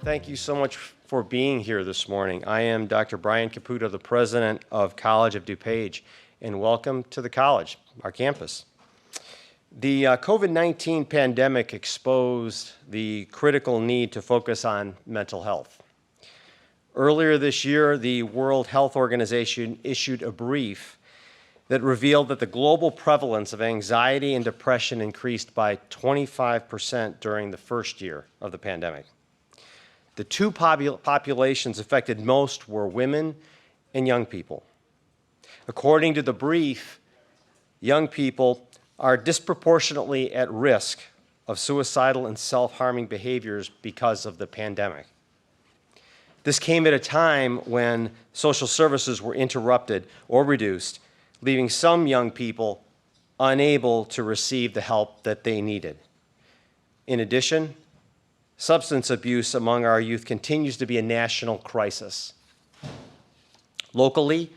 Thank you so much for being here this morning. I am Dr. Brian Caputo, the president of College of DuPage, and welcome to the college, our campus. The COVID-19 pandemic exposed the critical need to focus on mental health. Earlier this year, the World Health Organization issued a brief that revealed that the global prevalence of anxiety and depression increased by 25% during the first year of the pandemic. The two populations affected most were women and young people. According to the brief, young people are disproportionately at risk of suicidal and self-harming behaviors because of the pandemic. This came at a time when social services were interrupted or reduced, leaving some young people unable to receive the help that they needed. In addition, substance abuse among our youth continues to be a national crisis. Locally,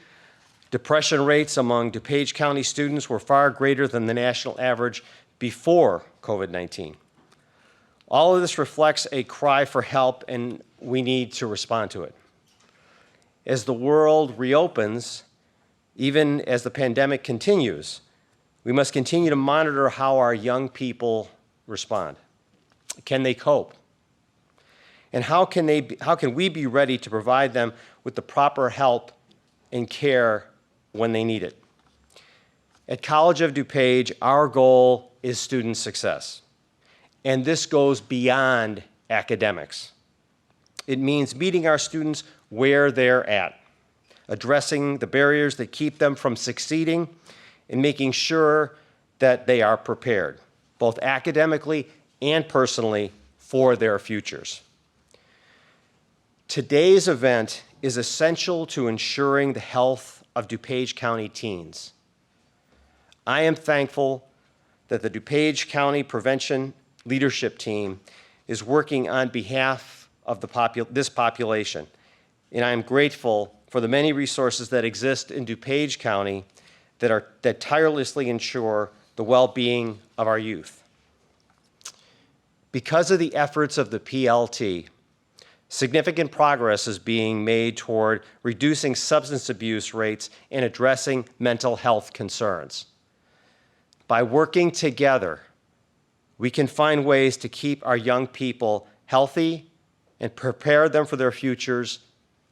depression rates among DuPage County students were far greater than the national average before COVID-19. All of this reflects a cry for help, and we need to respond to it. As the world reopens, even as the pandemic continues, we must continue to monitor how our young people respond. Can they cope? And how can we be ready to provide them with the proper help and care when they need it? At College of DuPage, our goal is student success. And this goes beyond academics. It means meeting our students where they're at, addressing the barriers that keep them from succeeding, and making sure that they are prepared, both academically and personally, for their futures. Today's event is essential to ensuring the health of DuPage County teens. I am thankful that the DuPage County Prevention Leadership Team is working on behalf of this population, and I am grateful for the many resources that exist in DuPage County that tirelessly ensure the well-being of our youth. Because of the efforts of the PLT, significant progress is being made toward reducing substance abuse rates and addressing mental health concerns. By working together, we can find ways to keep our young people healthy and prepare them for their futures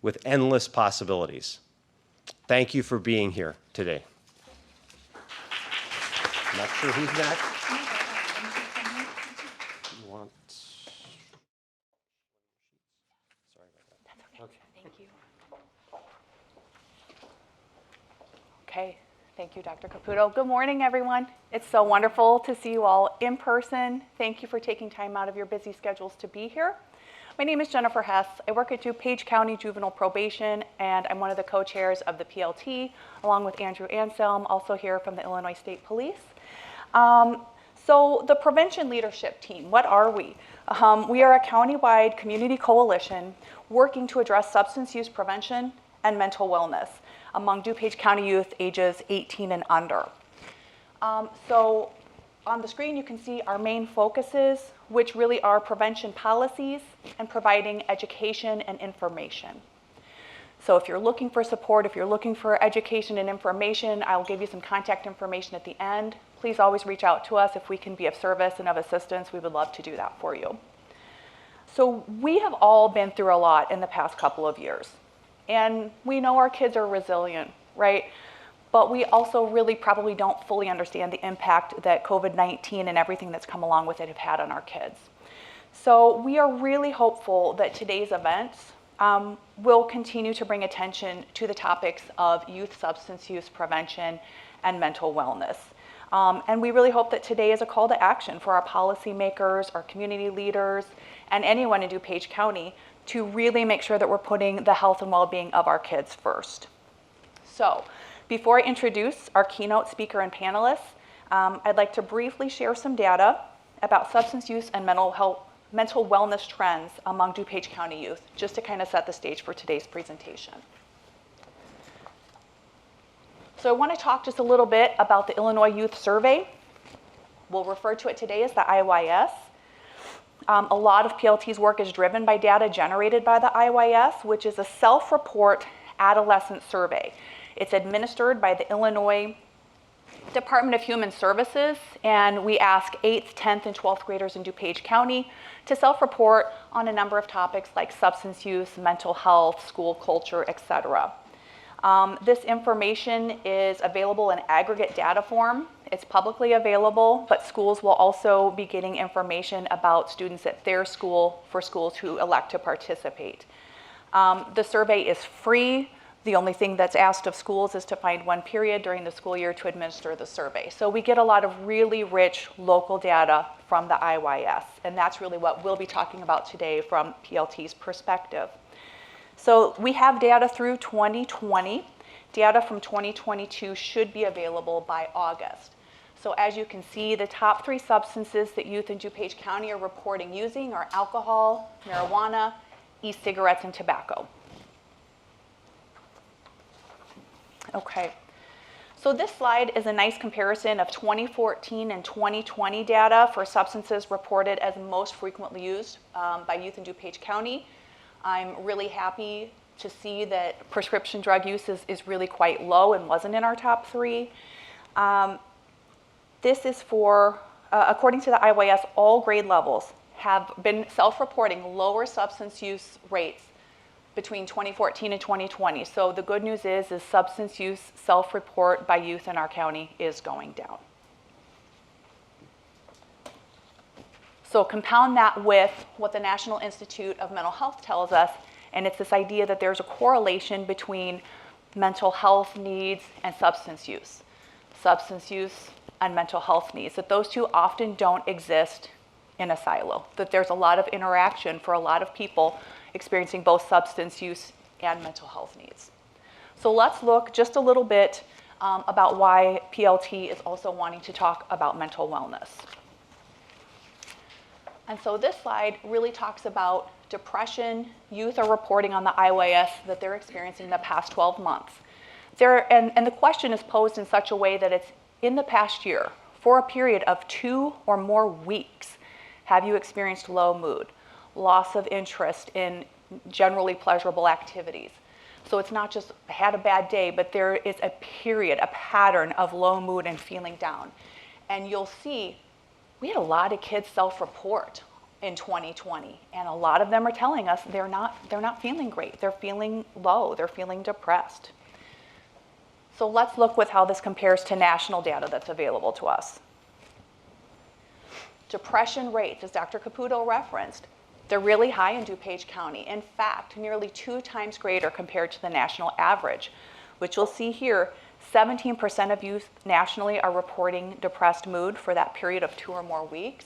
with endless possibilities. Thank you for being here today. I'm not sure who's next. You want... Sorry about that. That's okay. Thank you. Okay. Thank you, Dr. Caputo. Good morning, everyone. It's so wonderful to see you all in person. Thank you for taking time out of your busy schedules to be here. My name is Jennifer Hess. I work at DuPage County Juvenile Probation, and I'm one of the co-chairs of the PLT, along with Andrew Anselm, also here from the Illinois State Police. So the Prevention Leadership Team, what are we? We are a countywide community coalition working to address substance use prevention and mental wellness among DuPage County youth ages 18 and under. So on the screen you can see our main focuses, which really are prevention policies and providing education and information. So if you're looking for support, if you're looking for education and information, I'll give you some contact information at the end. Please always reach out to us if we can be of service and of assistance. We would love to do that for you. So we have all been through a lot in the past couple of years. And we know our kids are resilient, right? But we also really probably don't fully understand the impact that COVID-19 and everything that's come along with it have had on our kids. So we are really hopeful that today's events will continue to bring attention to the topics of youth substance use prevention and mental wellness. And we really hope that today is a call to action for our policymakers, our community leaders, and anyone in DuPage County to really make sure that we're putting the health and well-being of our kids first. So, before I introduce our keynote speaker and panelists, I'd like to briefly share some data about substance use and mental wellness trends among DuPage County youth, just to kind of set the stage for today's presentation. So I want to talk just a little bit about the Illinois Youth Survey. We'll refer to it today as the IYS. A lot of PLT's work is driven by data generated by the IYS, which is a self-report adolescent survey. It's administered by the Illinois Department of Human Services, and we ask 8th, 10th, and 12th graders in DuPage County to self-report on a number of topics like substance use, mental health, school culture, etc. This information is available in aggregate data form. It's publicly available, but schools will also be getting information about students at their school for schools who elect to participate. The survey is free. The only thing that's asked of schools is to find one period during the school year to administer the survey. So we get a lot of really rich local data from the IYS, and that's really what we'll be talking about today from PLT's perspective. So we have data through 2020. Data from 2022 should be available by August. So as you can see, the top 3 substances that youth in DuPage County are reporting using are alcohol, marijuana, e-cigarettes, and tobacco. Okay, so this slide is a nice comparison of 2014 and 2020 data for substances reported as most frequently used by youth in DuPage County. I'm really happy to see that prescription drug use is really quite low and wasn't in our top 3. This is for, according to the IYS, all grade levels have been self-reporting lower substance use rates between 2014 and 2020. So the good news is substance use self-report by youth in our county is going down. So compound that with what the National Institute of Mental Health tells us, and it's this idea that there's a correlation between mental health needs and substance use. Substance use and mental health needs, that those two often don't exist in a silo, that there's a lot of interaction for a lot of people experiencing both substance use and mental health needs. So let's look just a little bit about why PLT is also wanting to talk about mental wellness. And so this slide really talks about depression. Youth are reporting on the IYS that they're experiencing the past 12 months. And the question is posed in such a way that it's in the past year, for a period of 2 or more weeks, have you experienced low mood, loss of interest in generally pleasurable activities? So it's not just had a bad day, but there is a period, a pattern of low mood and feeling down. And you'll see we had a lot of kids self-report in 2020, and a lot of them are telling us they're not feeling great. They're feeling low. They're feeling depressed. So let's look with how this compares to national data that's available to us. Depression rates, as Dr. Caputo referenced, they're really high in DuPage County. In fact, nearly 2 times greater compared to the national average, which you'll see here, 17% of youth nationally are reporting depressed mood for that period of 2 or more weeks.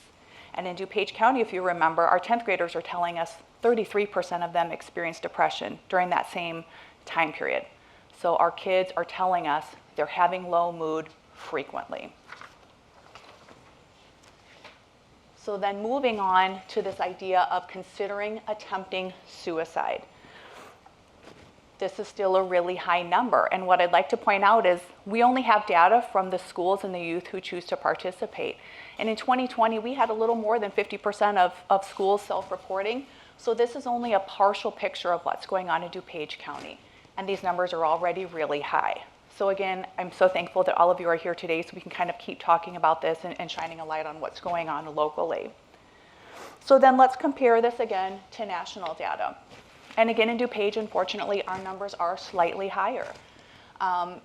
And in DuPage County, if you remember, our 10th graders are telling us 33% of them experienced depression during that same time period. So our kids are telling us they're having low mood frequently. So then moving on to this idea of considering attempting suicide. This is still a really high number. And what I'd like to point out is we only have data from the schools and the youth who choose to participate. And in 2020, we had a little more than 50% of schools self-reporting. So this is only a partial picture of what's going on in DuPage County. And these numbers are already really high. So again, I'm so thankful that all of you are here today so we can kind of keep talking about this and shining a light on what's going on locally. So then let's compare this again to national data. And again, in DuPage, unfortunately, our numbers are slightly higher.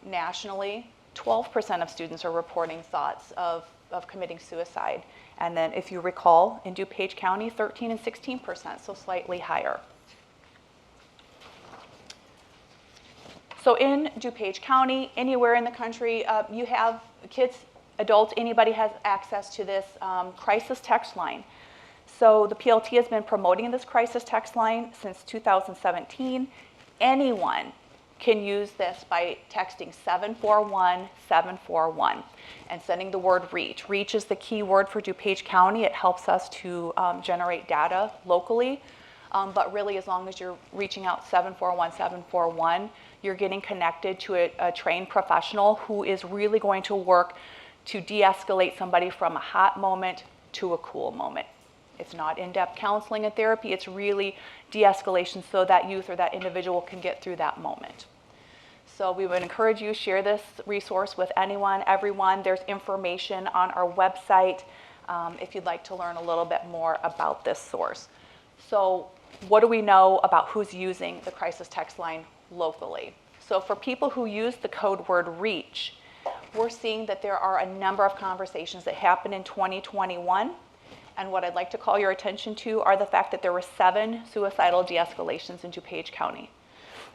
Nationally, 12% of students are reporting thoughts of committing suicide. And then if you recall, in DuPage County, 13 and 16%, so slightly higher. So in DuPage County, anywhere in the country, you have kids, adults, anybody has access to this crisis text line. So the PLT has been promoting this crisis text line since 2017. Anyone can use this by texting 741-741 and sending the word REACH. REACH is the key word for DuPage County. It helps us to generate data locally. But really, as long as you're reaching out 741-741, you're getting connected to a trained professional who is really going to work to de-escalate somebody from a hot moment to a cool moment. It's not in-depth counseling and therapy. It's really de-escalation so that youth or that individual can get through that moment. So we would encourage you to share this resource with anyone, everyone. There's information on our website if you'd like to learn a little bit more about this source. So what do we know about who's using the crisis text line locally? So for people who use the code word REACH, we're seeing that there are a number of conversations that happened in 2021. And what I'd like to call your attention to are the fact that there were 7 suicidal de-escalations in DuPage County.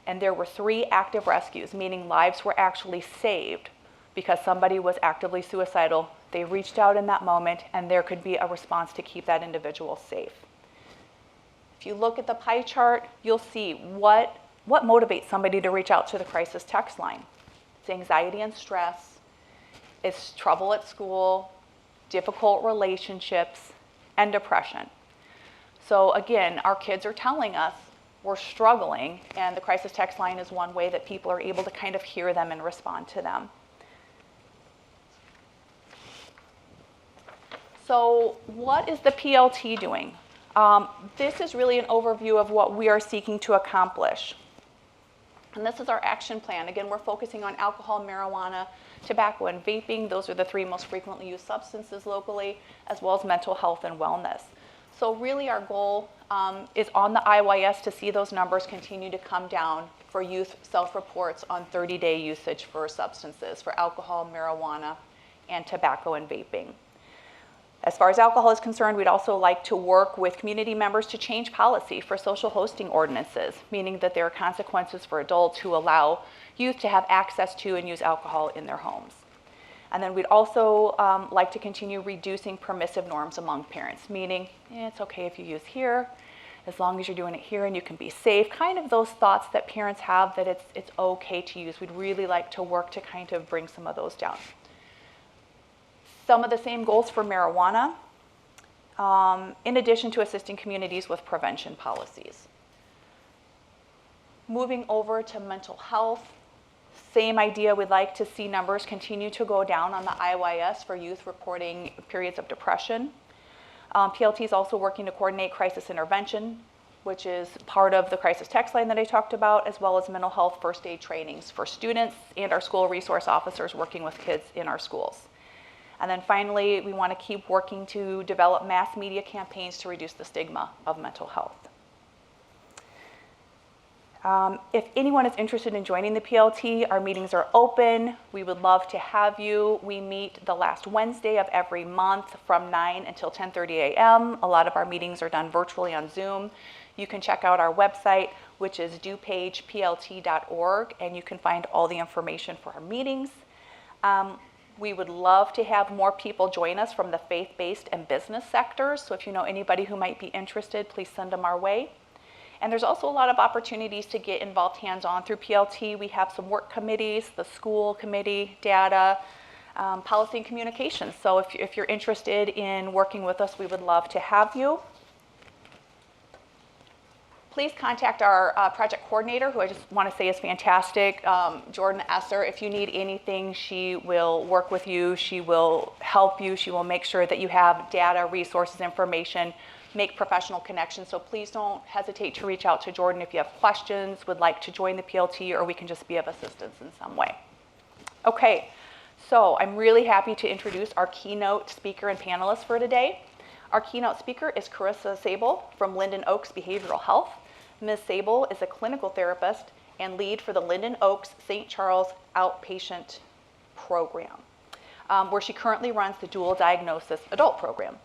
And there were 3 active rescues, meaning lives were actually saved because somebody was actively suicidal. They reached out in that moment, and there could be a response to keep that individual safe. If you look at the pie chart, you'll see what motivates somebody to reach out to the crisis text line. It's anxiety and stress, it's trouble at school, difficult relationships, and depression. So again, our kids are telling us we're struggling, and the crisis text line is one way that people are able to kind of hear them and respond to them. So what is the PLT doing? This is really an overview of what we are seeking to accomplish. And this is our action plan. Again, we're focusing on alcohol, marijuana, tobacco, and vaping. Those are the 3 most frequently used substances locally, as well as mental health and wellness. So really our goal is on the IYS to see those numbers continue to come down for youth self-reports on 30-day usage for substances, for alcohol, marijuana, and tobacco and vaping. As far as alcohol is concerned, we'd also like to work with community members to change policy for social hosting ordinances, meaning that there are consequences for adults who allow youth to have access to and use alcohol in their homes. And then we'd also like to continue reducing permissive norms among parents, meaning it's okay if you use here, as long as you're doing it here and you can be safe. Kind of those thoughts that parents have that it's okay to use. We'd really like to work to kind of bring some of those down. Some of the same goals for marijuana, in addition to assisting communities with prevention policies. Moving over to mental health, same idea, we'd like to see numbers continue to go down on the IYS for youth reporting periods of depression. PLT is also working to coordinate crisis intervention, which is part of the crisis text line that I talked about, as well as mental health first aid trainings for students and our school resource officers working with kids in our schools. And then finally, we want to keep working to develop mass media campaigns to reduce the stigma of mental health. If anyone is interested in joining the PLT, our meetings are open. We would love to have you. We meet the last Wednesday of every month from 9 until 10:30 a.m. A lot of our meetings are done virtually on Zoom. You can check out our website, which is dupageplt.org, and you can find all the information for our meetings. We would love to have more people join us from the faith-based and business sectors. So if you know anybody who might be interested, please send them our way. And there's also a lot of opportunities to get involved hands-on through PLT. We have some work committees, the school committee, data, policy and communications. So if you're interested in working with us, we would love to have you. Please contact our project coordinator, who I just want to say is fantastic, Jordan Esser. If you need anything, she will work with you. She will help you. She will make sure that you have data, resources, information, make professional connections. So please don't hesitate to reach out to Jordan if you have questions, would like to join the PLT, or we can just be of assistance in some way. Okay, so I'm really happy to introduce our keynote speaker and panelist for today. Our keynote speaker is Carissa Sable from Linden Oaks Behavioral Health. Ms. Sable is a clinical therapist and lead for the Linden Oaks St. Charles Outpatient Program, where she currently runs the dual diagnosis adult program.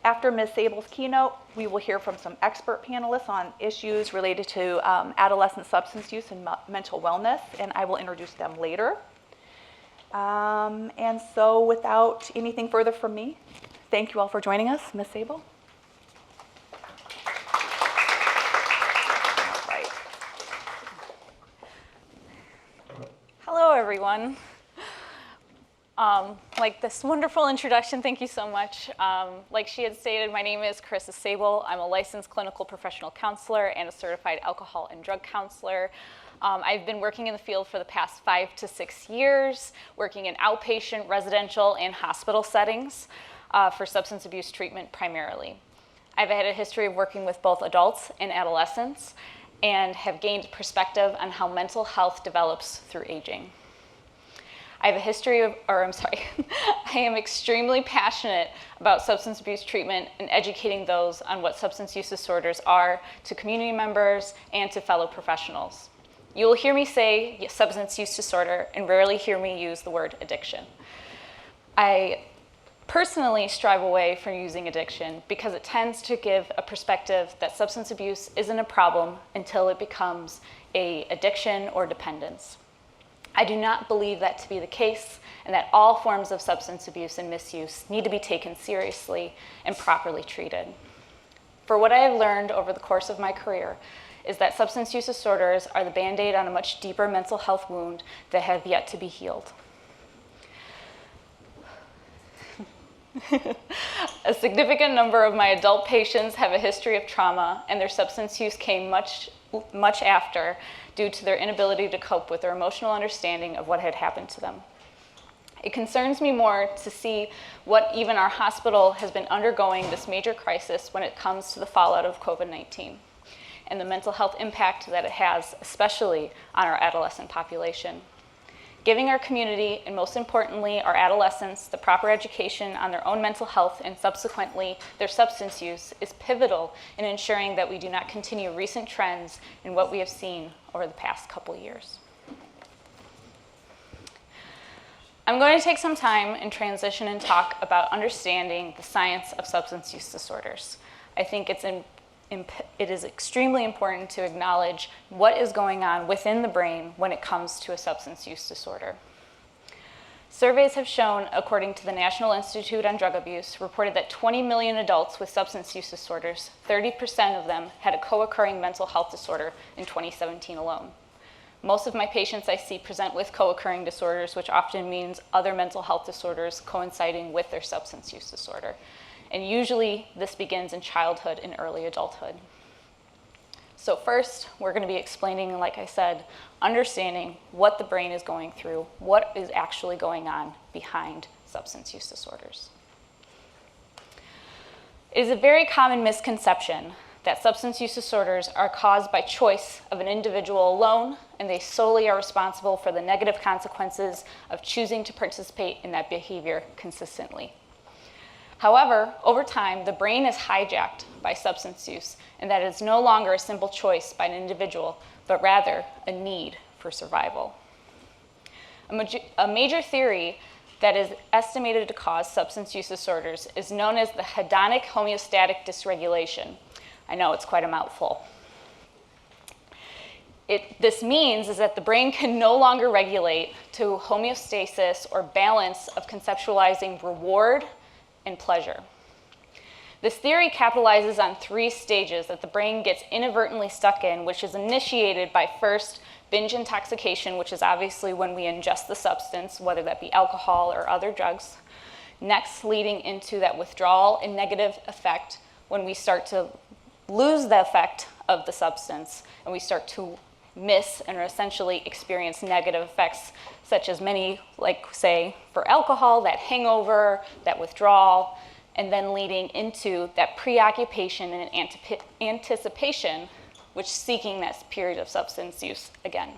After Ms. Sable's keynote, we will hear from some expert panelists on issues related to adolescent substance use and mental wellness, and I will introduce them later. And so without anything further from me, thank you all for joining us. Ms. Sable. All right. Hello, everyone. Like this wonderful introduction, thank you so much. Like she had stated, my name is Carissa Sable. I'm a licensed clinical professional counselor and a certified alcohol and drug counselor. I've been working in the field for the past 5 to 6 years, working in outpatient, residential, and hospital settings for substance abuse treatment primarily. I've had a history of working with both adults and adolescents and have gained perspective on how mental health develops through aging. I have a history of, I am extremely passionate about substance abuse treatment and educating those on what substance use disorders are to community members and to fellow professionals. You will hear me say substance use disorder and rarely hear me use the word addiction. I personally strive away from using addiction because it tends to give a perspective that substance abuse isn't a problem until it becomes an addiction or dependence. I do not believe that to be the case, and that all forms of substance abuse and misuse need to be taken seriously and properly treated. For what I have learned over the course of my career is that substance use disorders are the Band-Aid on a much deeper mental health wound that have yet to be healed. A significant number of my adult patients have a history of trauma, and their substance use came much after due to their inability to cope with their emotional understanding of what had happened to them. It concerns me more to see what even our hospital has been undergoing this major crisis when it comes to the fallout of COVID-19 and the mental health impact that it has, especially on our adolescent population. Giving our community, and most importantly, our adolescents, the proper education on their own mental health and subsequently their substance use is pivotal in ensuring that we do not continue recent trends in what we have seen over the past couple years. I'm going to take some time and transition and talk about understanding the science of substance use disorders. I think it is extremely important to acknowledge what is going on within the brain when it comes to a substance use disorder. Surveys have shown, according to the National Institute on Drug Abuse, reported that 20 million adults with substance use disorders, 30% of them had a co-occurring mental health disorder in 2017 alone. Most of my patients I see present with co-occurring disorders, which often means other mental health disorders coinciding with their substance use disorder. And usually this begins in childhood and early adulthood. So first, we're going to be explaining, like I said, understanding what the brain is going through, what is actually going on behind substance use disorders. It is a very common misconception that substance use disorders are caused by choice of an individual alone, and they solely are responsible for the negative consequences of choosing to participate in that behavior consistently. However, over time, the brain is hijacked by substance use, and that is no longer a simple choice by an individual, but rather a need for survival. A major theory that is estimated to cause substance use disorders is known as the hedonic homeostatic dysregulation. I know it's quite a mouthful. This means is that the brain can no longer regulate to homeostasis or balance of conceptualizing reward and pleasure. This theory capitalizes on 3 stages that the brain gets inadvertently stuck in, which is initiated by first binge intoxication, which is obviously when we ingest the substance, whether that be alcohol or other drugs. Next, leading into that withdrawal and negative effect when we start to lose the effect of the substance and we start to miss and essentially experience negative effects, such as many, like say for alcohol, that hangover, that withdrawal, and then leading into that preoccupation and anticipation, which seeking that period of substance use again.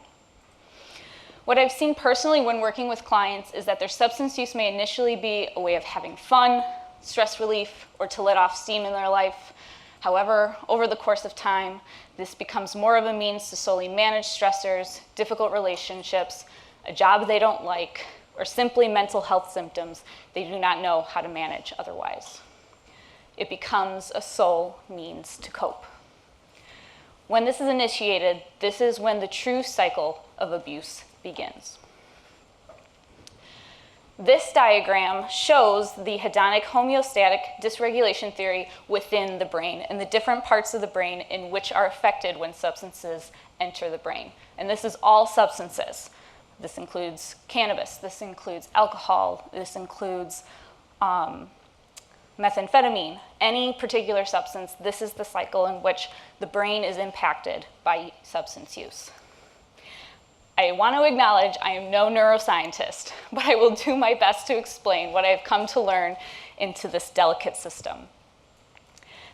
What I've seen personally when working with clients is that their substance use may initially be a way of having fun, stress relief, or to let off steam in their life. However, over the course of time, this becomes more of a means to solely manage stressors, difficult relationships, a job they don't like, or simply mental health symptoms they do not know how to manage otherwise. It becomes a sole means to cope. When this is initiated, this is when the true cycle of abuse begins. This diagram shows the hedonic homeostatic dysregulation theory within the brain and the different parts of the brain in which are affected when substances enter the brain. And this is all substances. This includes cannabis, this includes alcohol, this includes methamphetamine, any particular substance. This is the cycle in which the brain is impacted by substance use. I want to acknowledge I am no neuroscientist, but I will do my best to explain what I've come to learn into this delicate system.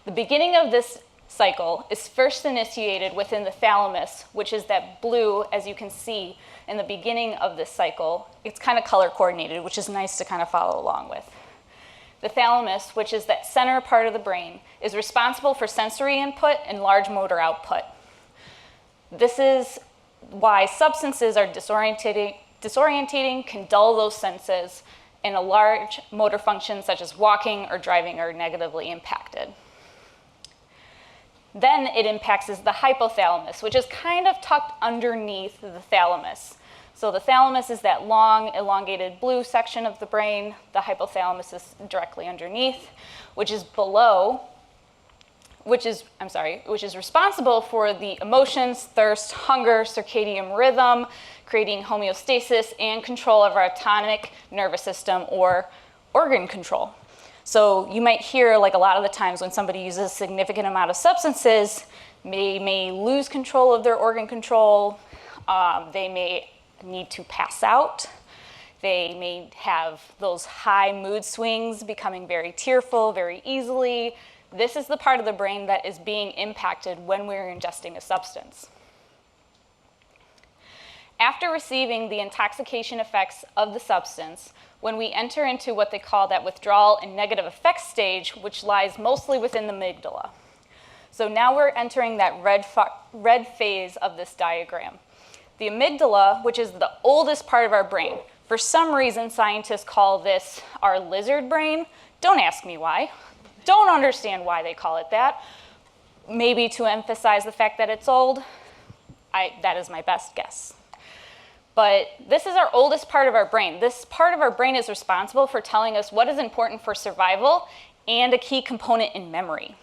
The beginning of this cycle is first initiated within the thalamus, which is that blue, as you can see in the beginning of this cycle. It's kind of color coordinated, which is nice to kind of follow along with. The thalamus, which is that center part of the brain, is responsible for sensory input and large motor output. This is why substances are disorientating, can dull those senses, and a large motor function such as walking or driving are negatively impacted. Then it impacts is the hypothalamus, which is kind of tucked underneath the thalamus. So the thalamus is that long, elongated blue section of the brain. The hypothalamus is directly underneath, which is responsible for the emotions, thirst, hunger, circadian rhythm, creating homeostasis and control of our autonomic nervous system or organ control. So you might hear, like a lot of the times when somebody uses a significant amount of substances, they may lose control of their organ control, they may need to pass out, they may have those high mood swings, becoming very tearful very easily. This is the part of the brain that is being impacted when we're ingesting a substance. After receiving the intoxication effects of the substance, when we enter into what they call that withdrawal and negative effects stage, which lies mostly within the amygdala. So now we're entering that red phase of this diagram. The amygdala, which is the oldest part of our brain. For some reason, scientists call this our lizard brain. Don't ask me why. Don't understand why they call it that. Maybe to emphasize the fact that it's old. That is my best guess. But this is our oldest part of our brain. This part of our brain is responsible for telling us what is important for survival and a key component in memory.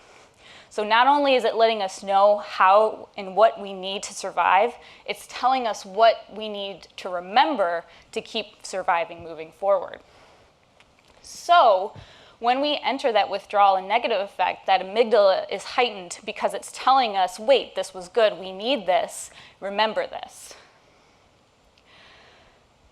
So not only is it letting us know how and what we need to survive, it's telling us what we need to remember to keep surviving moving forward. So when we enter that withdrawal and negative effect, that amygdala is heightened because it's telling us, wait, this was good, we need this, remember this.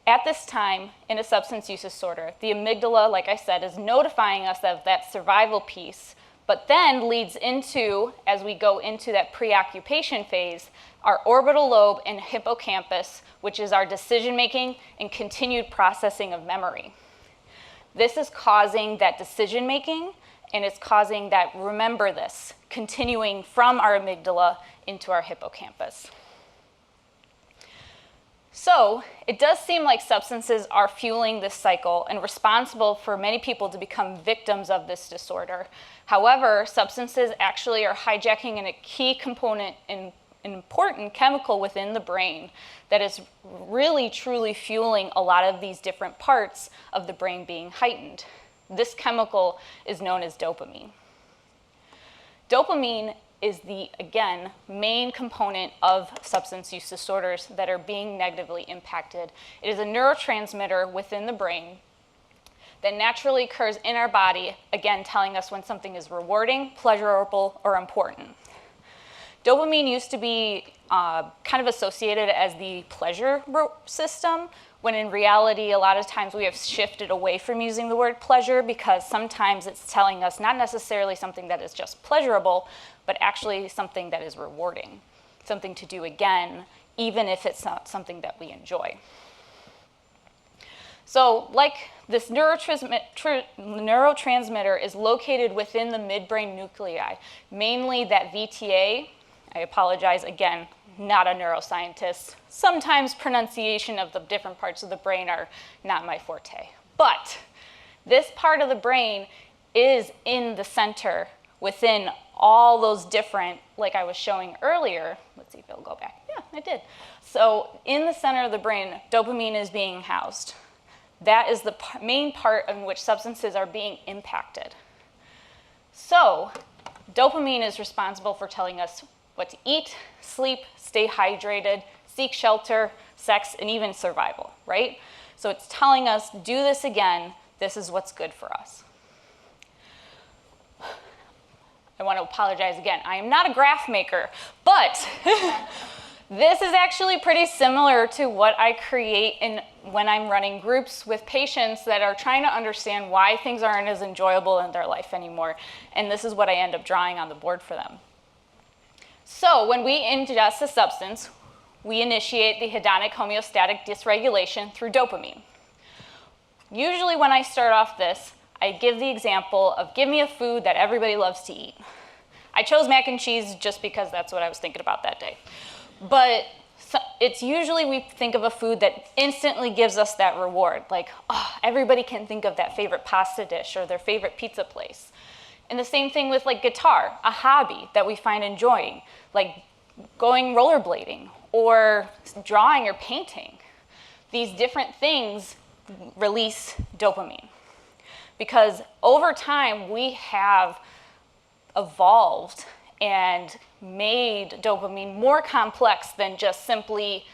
At this time, in a substance use disorder, the amygdala, like I said, is notifying us of that survival piece, but then leads into, as we go into that preoccupation phase, our orbital lobe and hippocampus, which is our decision-making and continued processing of memory. This is causing that decision-making, and it's causing that remember this, continuing from our amygdala into our hippocampus. So it does seem like substances are fueling this cycle and responsible for many people to become victims of this disorder. However, substances actually are hijacking a key component in an important chemical within the brain that is really truly fueling a lot of these different parts of the brain being heightened. This chemical is known as dopamine. Dopamine is the, again, main component of substance use disorders that are being negatively impacted. It is a neurotransmitter within the brain that naturally occurs in our body, again, telling us when something is rewarding, pleasurable, or important. Dopamine used to be kind of associated as the pleasure system, when in reality, a lot of times we have shifted away from using the word pleasure because sometimes it's telling us not necessarily something that is just pleasurable, but actually something that is rewarding, something to do again, even if it's not something that we enjoy. So like this neurotransmitter is located within the midbrain nuclei, mainly that VTA. I apologize, again, not a neuroscientist. Sometimes pronunciation of the different parts of the brain are not my forte. But this part of the brain is in the center within all those different, like I was showing earlier. Let's see if it'll go back. Yeah, it did. So in the center of the brain, dopamine is being housed. That is the main part in which substances are being impacted. So dopamine is responsible for telling us what to eat, sleep, stay hydrated, seek shelter, sex, and even survival, right? So it's telling us, do this again, this is what's good for us. I want to apologize again. I am not a graph maker, but This is actually pretty similar to what I create when I'm running groups with patients that are trying to understand why things aren't as enjoyable in their life anymore. And this is what I end up drawing on the board for them. So when we ingest a substance, we initiate the hedonic homeostatic dysregulation through dopamine. Usually when I start off this, I give the example of give me a food that everybody loves to eat. I chose mac and cheese just because that's what I was thinking about that day. But it's usually we think of a food that instantly gives us that reward. Like, oh, everybody can think of that favorite pasta dish or their favorite pizza place. And the same thing with like guitar, a hobby that we find enjoying, like going rollerblading or drawing or painting. These different things release dopamine. Because over time, we have evolved and made dopamine more complex than just simply,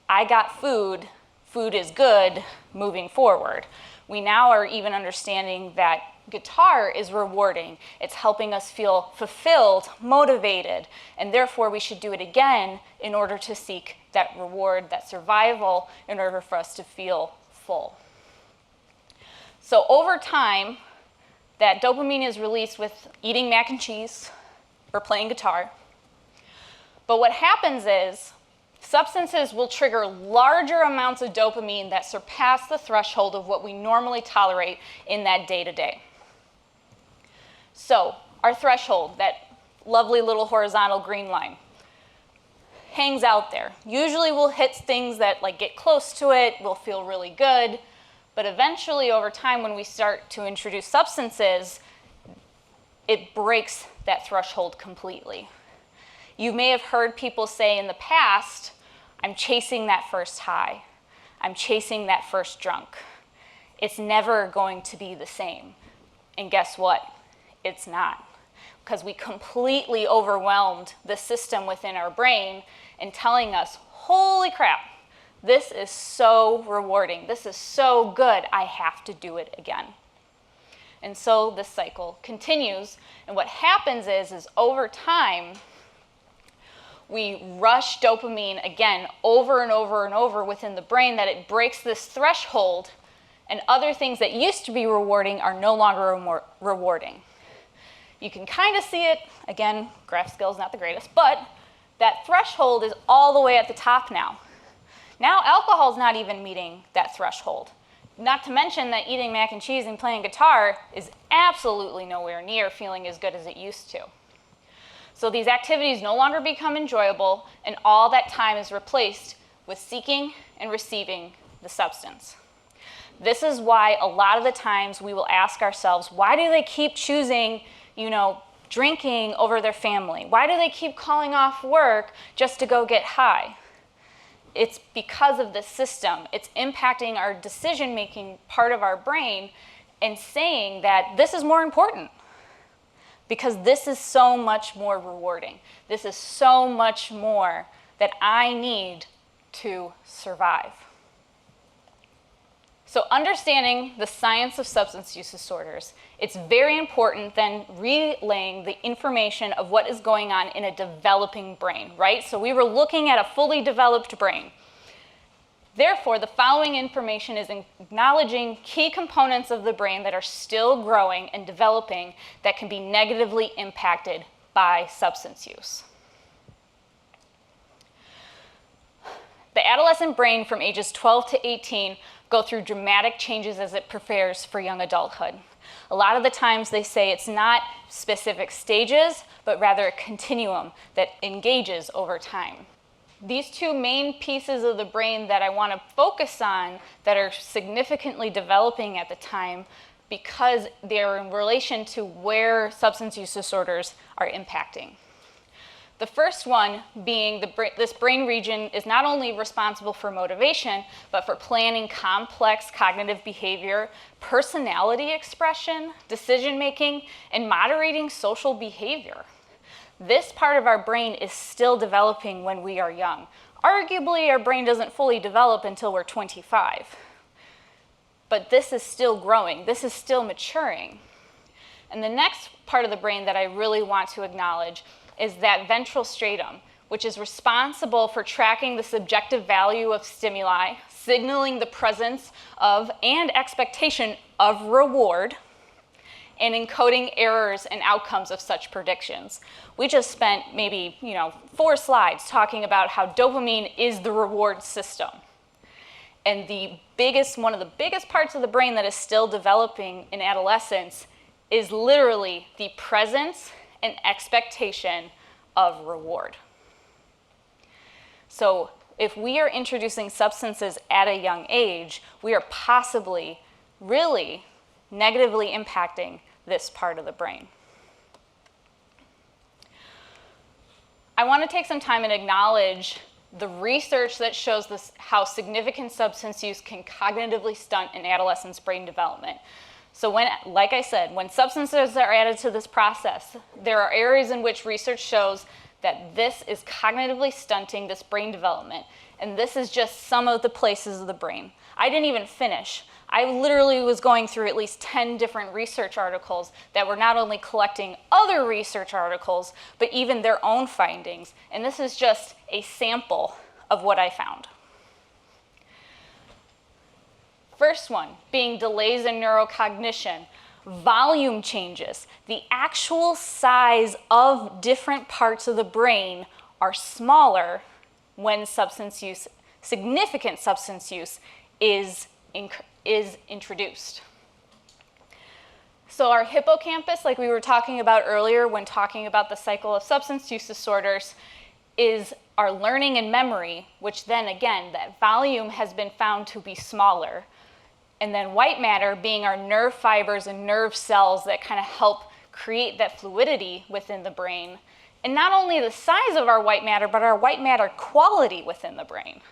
I got food, food is good, moving forward. We now are even understanding that guitar is rewarding. It's helping us feel fulfilled, motivated, and therefore we should do it again in order to seek that reward, that survival, in order for us to feel full. So over time, that dopamine is released with eating mac and cheese or playing guitar. But what happens is substances will trigger larger amounts of dopamine that surpass the threshold of what we normally tolerate in that day-to-day. So our threshold, that lovely little horizontal green line, hangs out there. Usually we'll hit things that like get close to it, we'll feel really good, but eventually over time when we start to introduce substances, it breaks that threshold completely. You may have heard people say in the past, I'm chasing that first high. I'm chasing that first drunk. It's never going to be the same. And guess what? It's not. Because we completely overwhelmed the system within our brain and telling us, holy crap, this is so rewarding. This is so good. I have to do it again. And so this cycle continues. And what happens is over time, we rush dopamine again over and over and over within the brain that it breaks this threshold, and other things that used to be rewarding are no longer rewarding. You can kind of see it, again, graph skills not the greatest, but that threshold is all the way at the top now. Now alcohol is not even meeting that threshold. Not to mention that eating mac and cheese and playing guitar is absolutely nowhere near feeling as good as it used to. So these activities no longer become enjoyable, and all that time is replaced with seeking and receiving the substance. This is why a lot of the times we will ask ourselves, why do they keep choosing, drinking over their family? Why do they keep calling off work just to go get high? It's because of this system. It's impacting our decision-making part of our brain and saying that this is more important because this is so much more rewarding. This is so much more that I need to survive. So understanding the science of substance use disorders, it's very important then relaying the information of what is going on in a developing brain, right? So we were looking at a fully developed brain. Therefore, the following information is acknowledging key components of the brain that are still growing and developing that can be negatively impacted by substance use. The adolescent brain from ages 12 to 18 go through dramatic changes as it prepares for young adulthood. A lot of the times they say it's not specific stages, but rather a continuum that engages over time. These two main pieces of the brain that I want to focus on that are significantly developing at the time because they're in relation to where substance use disorders are impacting. The first one being this brain region is not only responsible for motivation, but for planning complex cognitive behavior, personality expression, decision-making, and moderating social behavior. This part of our brain is still developing when we are young. Arguably, our brain doesn't fully develop until we're 25. But this is still growing. This is still maturing. And the next part of the brain that I really want to acknowledge is that ventral stratum, which is responsible for tracking the subjective value of stimuli, signaling the presence of and expectation of reward, and encoding errors and outcomes of such predictions. We just spent maybe 4 slides talking about how dopamine is the reward system. And one of the biggest parts of the brain that is still developing in adolescence is literally the presence and expectation of reward. So if we are introducing substances at a young age, we are possibly really negatively impacting this part of the brain. I want to take some time and acknowledge the research that shows how significant substance use can cognitively stunt an adolescent's brain development. So like I said, when substances are added to this process, there are areas in which research shows that this is cognitively stunting this brain development. And this is just some of the places of the brain. I didn't even finish. I literally was going through at least 10 different research articles that were not only collecting other research articles, but even their own findings. And this is just a sample of what I found. First one being delays in neurocognition, volume changes. The actual size of different parts of the brain are smaller when significant substance use is introduced. So our hippocampus, like we were talking about earlier when talking about the cycle of substance use disorders, is our learning and memory, which then again, that volume has been found to be smaller. And then white matter being our nerve fibers and nerve cells that kind of help create that fluidity within the brain. And not only the size of our white matter, but our white matter quality within the brain.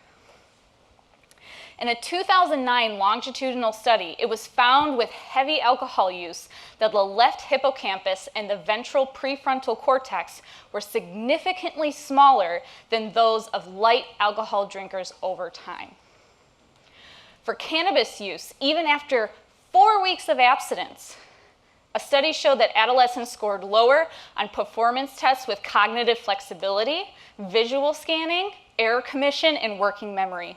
In a 2009 longitudinal study, it was found with heavy alcohol use that the left hippocampus and the ventral prefrontal cortex were significantly smaller than those of light alcohol drinkers over time. For cannabis use, even after 4 weeks of abstinence, a study showed that adolescents scored lower on performance tests with cognitive flexibility, visual scanning, error commission, and working memory.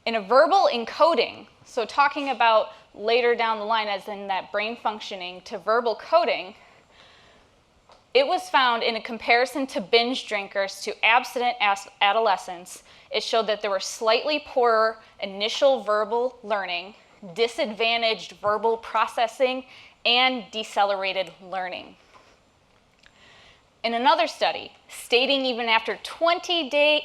In a verbal encoding, so talking about later down the line as in that brain functioning to verbal coding, it was found in a comparison to binge drinkers to abstinent adolescents, it showed that there were slightly poorer initial verbal learning, disadvantaged verbal processing, and decelerated learning. In another study, stating even after 28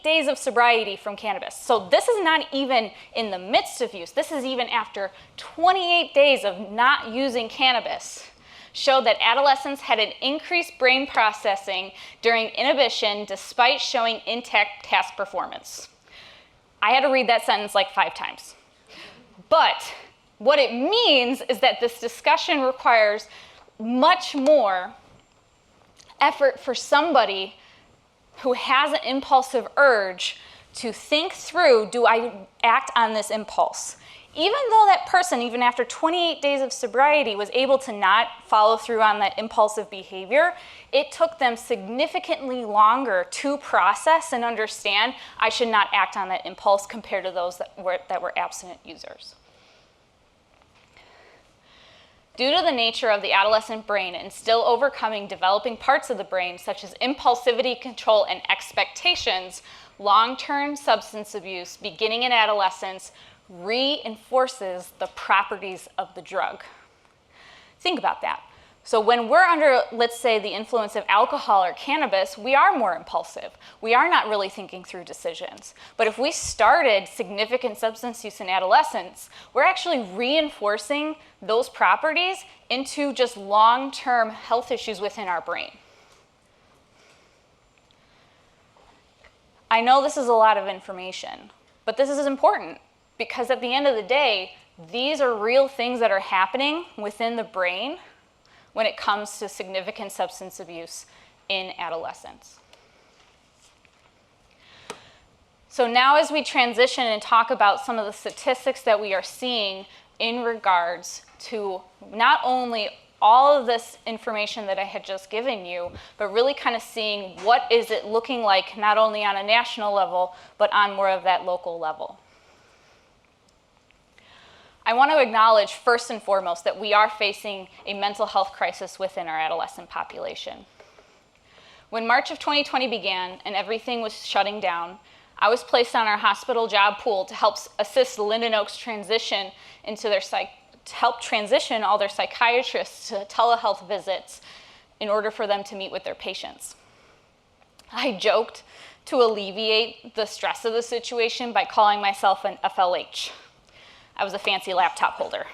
days of sobriety from cannabis, so this is not even in the midst of use, this is even after 28 days of not using cannabis, showed that adolescents had an increased brain processing during inhibition despite showing intact task performance. I had to read that sentence like 5 times. But what it means is that this discussion requires much more effort for somebody who has an impulsive urge to think through, do I act on this impulse? Even though that person, even after 28 days of sobriety, was able to not follow through on that impulsive behavior, it took them significantly longer to process and understand I should not act on that impulse compared to those that were abstinent users. Due to the nature of the adolescent brain and still overcoming developing parts of the brain, such as impulsivity control and expectations, long-term substance abuse beginning in adolescence reinforces the properties of the drug. Think about that. So when we're under, let's say, the influence of alcohol or cannabis, we are more impulsive. We are not really thinking through decisions. But if we started significant substance use in adolescence, we're actually reinforcing those properties into just long-term health issues within our brain. I know this is a lot of information, but this is important because at the end of the day, these are real things that are happening within the brain when it comes to significant substance abuse in adolescence. So now as we transition and talk about some of the statistics that we are seeing in regards to not only all of this information that I had just given you, but really kind of seeing what is it looking like, not only on a national level, but on more of that local level. I want to acknowledge first and foremost that we are facing a mental health crisis within our adolescent population. When March of 2020 began and everything was shutting down, I was placed on our hospital job pool to help assist Linden Oaks transition into to help transition all their psychiatrists to telehealth visits in order for them to meet with their patients. I joked to alleviate the stress of the situation by calling myself an FLH. I was a fancy laptop holder.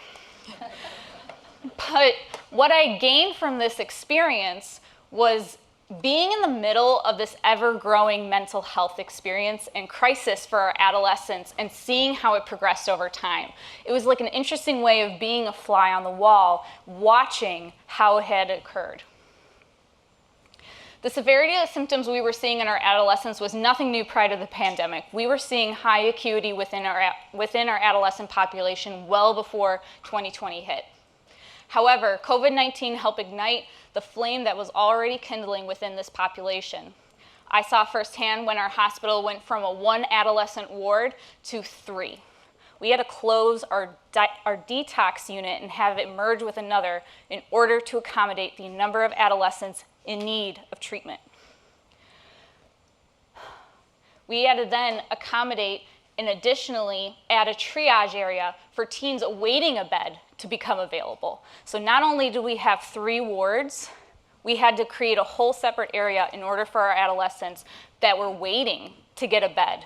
But what I gained from this experience was being in the middle of this ever-growing mental health experience and crisis for our adolescents and seeing how it progressed over time. It was like an interesting way of being a fly on the wall, watching how it had occurred. The severity of the symptoms we were seeing in our adolescents was nothing new prior to the pandemic. We were seeing high acuity within our adolescent population well before 2020 hit. However, COVID-19 helped ignite the flame that was already kindling within this population. I saw firsthand when our hospital went from a 1 adolescent ward to 3. We had to close our detox unit and have it merge with another in order to accommodate the number of adolescents in need of treatment. We had to then accommodate and additionally add a triage area for teens awaiting a bed to become available. So not only do we have 3 wards, we had to create a whole separate area in order for our adolescents that were waiting to get a bed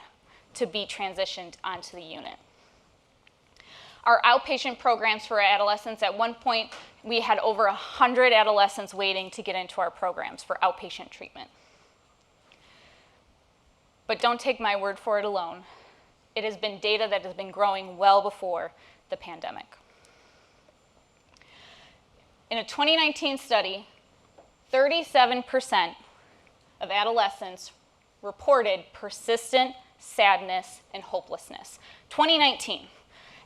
to be transitioned onto the unit. Our outpatient programs for adolescents, at one point, we had over 100 adolescents waiting to get into our programs for outpatient treatment. But don't take my word for it alone. It has been data that has been growing well before the pandemic. In a 2019 study, 37% of adolescents reported persistent sadness and hopelessness. 2019.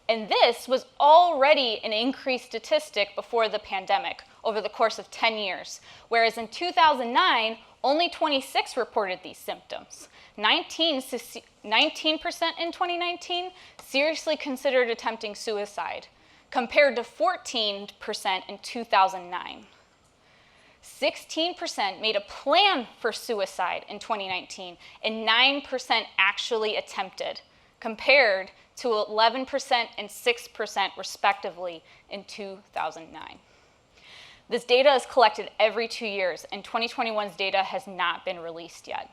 And this was already an increased statistic before the pandemic over the course of 10 years, whereas in 2009, only 26 reported these symptoms. 19% in 2019 seriously considered attempting suicide, compared to 14% in 2009. 16% made a plan for suicide in 2019, and 9% actually attempted, compared to 11% and 6% respectively in 2009. This data is collected every 2 years, and 2021's data has not been released yet.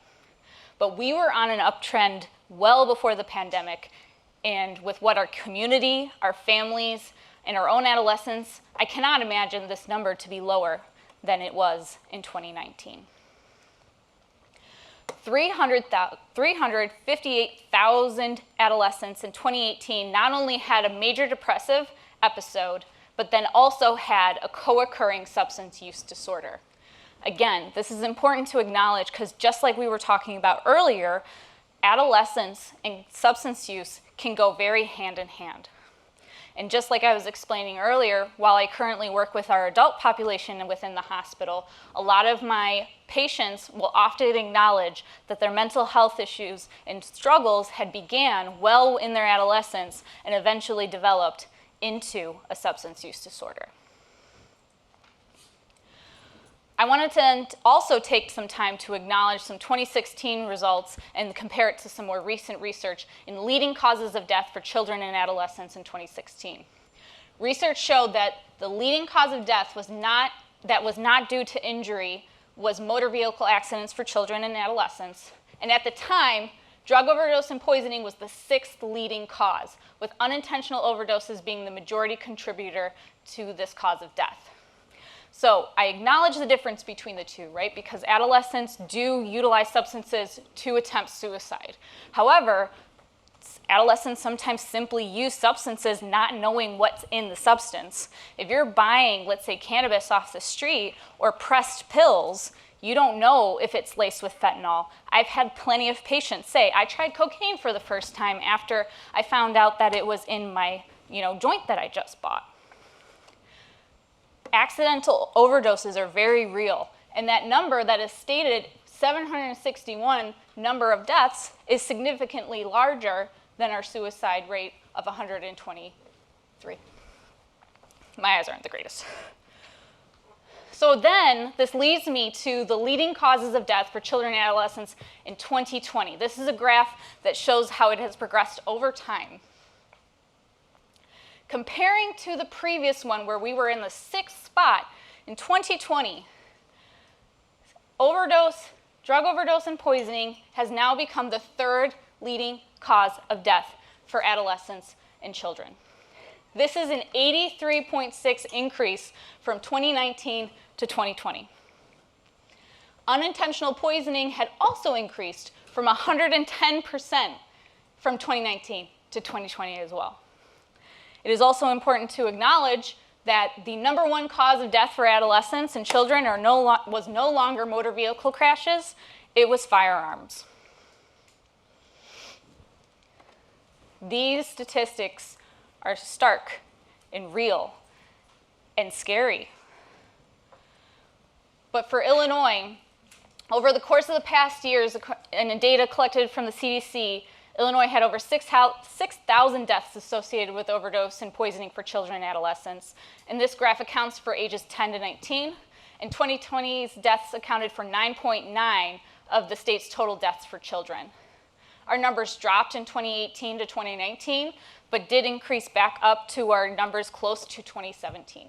But we were on an uptrend well before the pandemic, and with what our community, our families, and our own adolescents, I cannot imagine this number to be lower than it was in 2019. 358,000 adolescents in 2018 not only had a major depressive episode, but then also had a co-occurring substance use disorder. Again, this is important to acknowledge because just like we were talking about earlier, adolescence and substance use can go very hand in hand. And just like I was explaining earlier, while I currently work with our adult population within the hospital, a lot of my patients will often acknowledge that their mental health issues and struggles had began well in their adolescence and eventually developed into a substance use disorder. I wanted to also take some time to acknowledge some 2016 results and compare it to some more recent research in leading causes of death for children and adolescents in 2016. Research showed that the leading cause of death was not due to injury was motor vehicle accidents for children and adolescents. And at the time, drug overdose and poisoning was the 6th leading cause, with unintentional overdoses being the majority contributor to this cause of death. So I acknowledge the difference between the two, right? Because adolescents do utilize substances to attempt suicide. However, adolescents sometimes simply use substances not knowing what's in the substance. If you're buying, let's say, cannabis off the street or pressed pills, you don't know if it's laced with fentanyl. I've had plenty of patients say, I tried cocaine for the first time after I found out that it was in my joint that I just bought. accidental overdoses are very real. And that number that is stated, 761 number of deaths, is significantly larger than our suicide rate of 123. My eyes aren't the greatest. So then, this leads me to the leading causes of death for children and adolescents in 2020. This is a graph that shows how it has progressed over time. Comparing to the previous one where we were in the 6th spot, in 2020, drug overdose and poisoning has now become the 3rd leading cause of death for adolescents and children. This is an 83.6 increase from 2019 to 2020. Unintentional poisoning had also increased from 110% from 2019 to 2020 as well. It is also important to acknowledge that the number 1 cause of death for adolescents and children was no longer motor vehicle crashes, it was firearms. These statistics are stark and real and scary. But for Illinois, over the course of the past years, and data collected from the CDC, Illinois had over 6,000 deaths associated with overdose and poisoning for children and adolescents. And this graph accounts for ages 10 to 19. And 2020's deaths accounted for 9.9 of the state's total deaths for children. Our numbers dropped in 2018 to 2019, but did increase back up to our numbers close to 2017.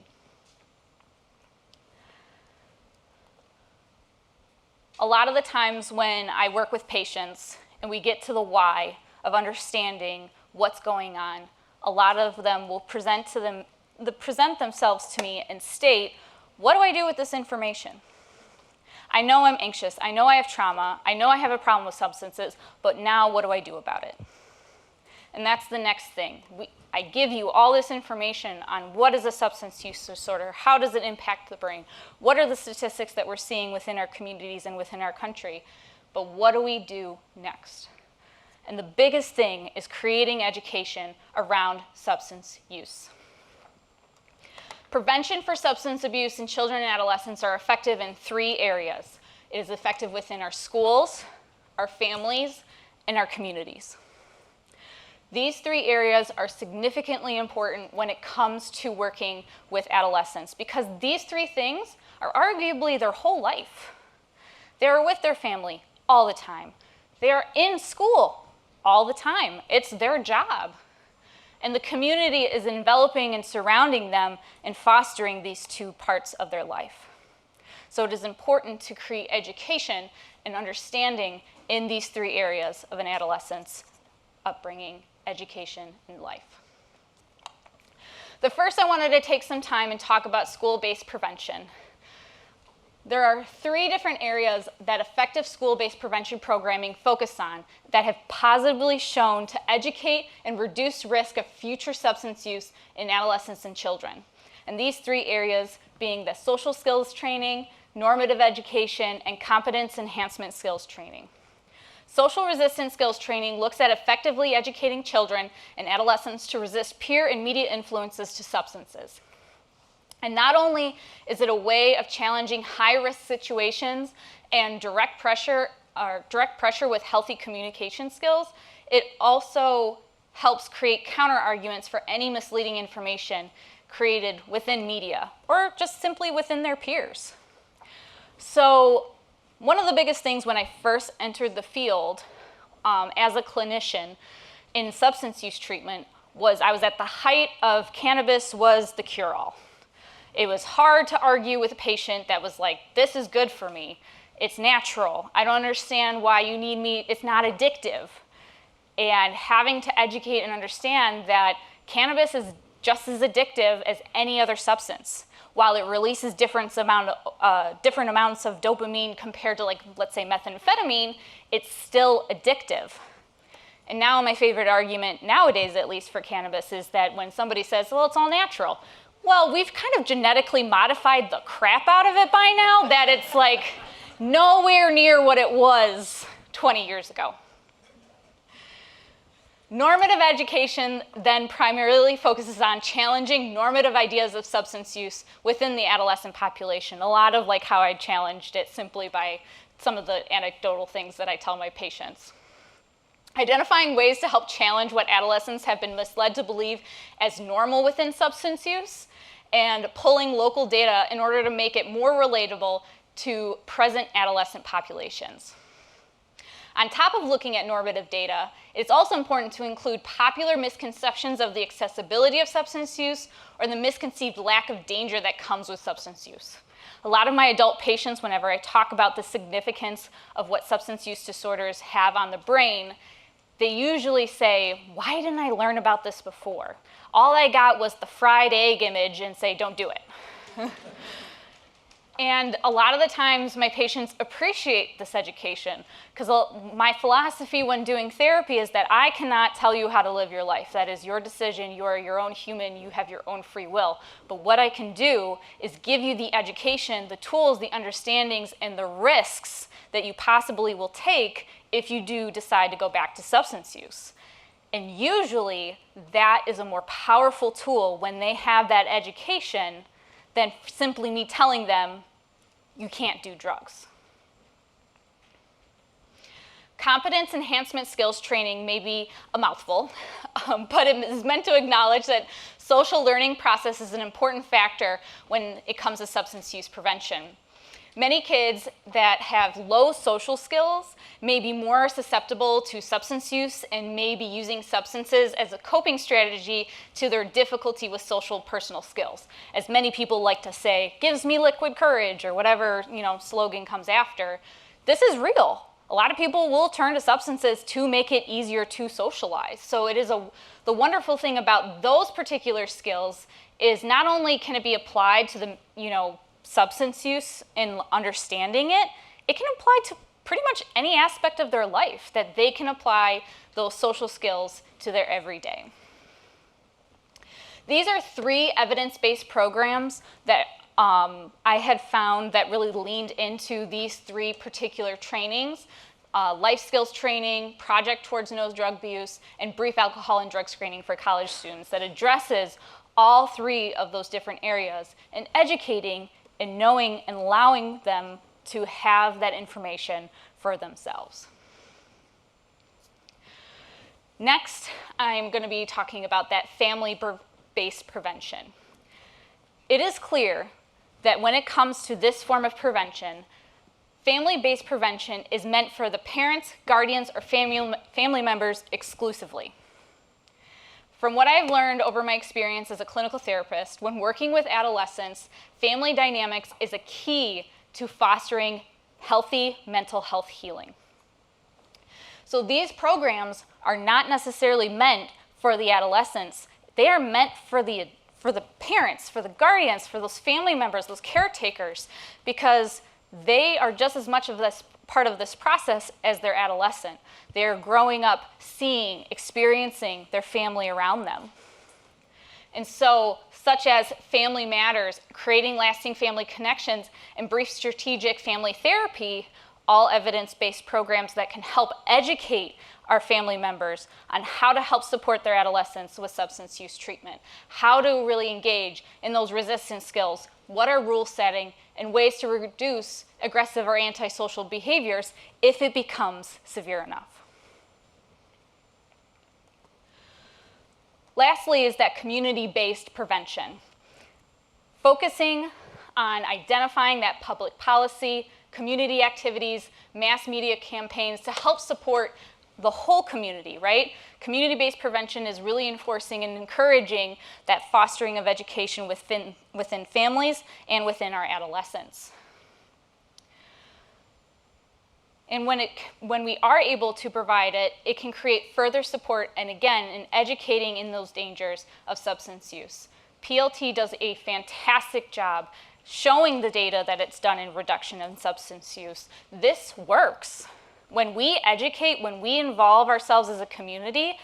A lot of the times when I work with patients and we get to the why of understanding what's going on, a lot of them will present themselves to me and state, what do I do with this information? I know I'm anxious, I know I have trauma, I know I have a problem with substances, but now what do I do about it? And that's the next thing. I give you all this information on what is a substance use disorder, how does it impact the brain, what are the statistics that we're seeing within our communities and within our country, but what do we do next? And the biggest thing is creating education around substance use. Prevention for substance abuse in children and adolescents are effective in 3 areas. It is effective within our schools, our families, and our communities. These 3 areas are significantly important when it comes to working with adolescents because these 3 things are arguably their whole life. They are with their family all the time. They are in school all the time. It's their job. And the community is enveloping and surrounding them and fostering these 2 parts of their life. So it is important to create education and understanding in these 3 areas of an adolescent's upbringing, education, and life. The first, I wanted to take some time and talk about school-based prevention. There are 3 different areas that effective school-based prevention programming focus on that have positively shown to educate and reduce risk of future substance use in adolescents and children. And these 3 areas being the social skills training, normative education, and competence enhancement skills training. Social resistance skills training looks at effectively educating children and adolescents to resist peer and media influences to substances. And not only is it a way of challenging high-risk situations and direct pressure with healthy communication skills, it also helps create counter-arguments for any misleading information created within media or just simply within their peers. So one of the biggest things when I first entered the field as a clinician in substance use treatment was I was at the height of cannabis was the cure-all. It was hard to argue with a patient that was like, this is good for me. It's natural. I don't understand why you need me. It's not addictive. And having to educate and understand that cannabis is just as addictive as any other substance. While it releases different amounts of dopamine compared to, like, let's say methamphetamine, it's still addictive. And now my favorite argument, nowadays at least for cannabis, is that when somebody says, well, it's all natural. Well, we've kind of genetically modified the crap out of it by now that it's like nowhere near what it was 20 years ago. Normative education then primarily focuses on challenging normative ideas of substance use within the adolescent population. A lot of like how I challenged it simply by some of the anecdotal things that I tell my patients. Identifying ways to help challenge what adolescents have been misled to believe as normal within substance use, and pulling local data in order to make it more relatable to present adolescent populations. On top of looking at normative data, it's also important to include popular misconceptions of the accessibility of substance use or the misconceived lack of danger that comes with substance use. A lot of my adult patients, whenever I talk about the significance of what substance use disorders have on the brain, they usually say, why didn't I learn about this before? All I got was the fried egg image and say, don't do it. And a lot of the times my patients appreciate this education because my philosophy when doing therapy is that I cannot tell you how to live your life. That is your decision. You are your own human. You have your own free will. But what I can do is give you the education, the tools, the understandings, and the risks that you possibly will take if you do decide to go back to substance use. And usually that is a more powerful tool when they have that education than simply me telling them, you can't do drugs. Competence enhancement skills training may be a mouthful, but it is meant to acknowledge that social learning process is an important factor when it comes to substance use prevention. Many kids that have low social skills may be more susceptible to substance use and may be using substances as a coping strategy to their difficulty with social personal skills. As many people like to say, gives me liquid courage, or whatever slogan comes after. This is real. A lot of people will turn to substances to make it easier to socialize. So it is the wonderful thing about those particular skills is not only can it be applied to the substance use and understanding it, it can apply to pretty much any aspect of their life, that they can apply those social skills to their everyday. These are 3 evidence-based programs that I had found that really leaned into these 3 particular trainings: life skills training, Project Towards No Drug Abuse, and brief alcohol and drug screening for college students, that addresses all 3 of those different areas and educating and knowing and allowing them to have that information for themselves. Next, I'm going to be talking about that family-based prevention. It is clear that when it comes to this form of prevention, family-based prevention is meant for the parents, guardians, or family members exclusively. From what I've learned over my experience as a clinical therapist, when working with adolescents, family dynamics is a key to fostering healthy mental health healing. So these programs are not necessarily meant for the adolescents. They are meant for the parents, for the guardians, for those family members, those caretakers, because they are just as much of this part of this process as their adolescent. They're growing up seeing, experiencing their family around them. And so, such as Family Matters, creating lasting family connections, and brief strategic family therapy, all evidence-based programs that can help educate our family members on how to help support their adolescents with substance use treatment, how to really engage in those resistance skills, what are rule setting, and ways to reduce aggressive or antisocial behaviors if it becomes severe enough. Lastly is that community-based prevention. Focusing on identifying that public policy, community activities, mass media campaigns to help support the whole community, right? Community-based prevention is really enforcing and encouraging that fostering of education within families and within our adolescents. And when we are able to provide it, it can create further support and again, in educating in those dangers of substance use. PLT does a fantastic job showing the data that it's done in reduction in substance use. This works. When we educate, when we involve ourselves as a community,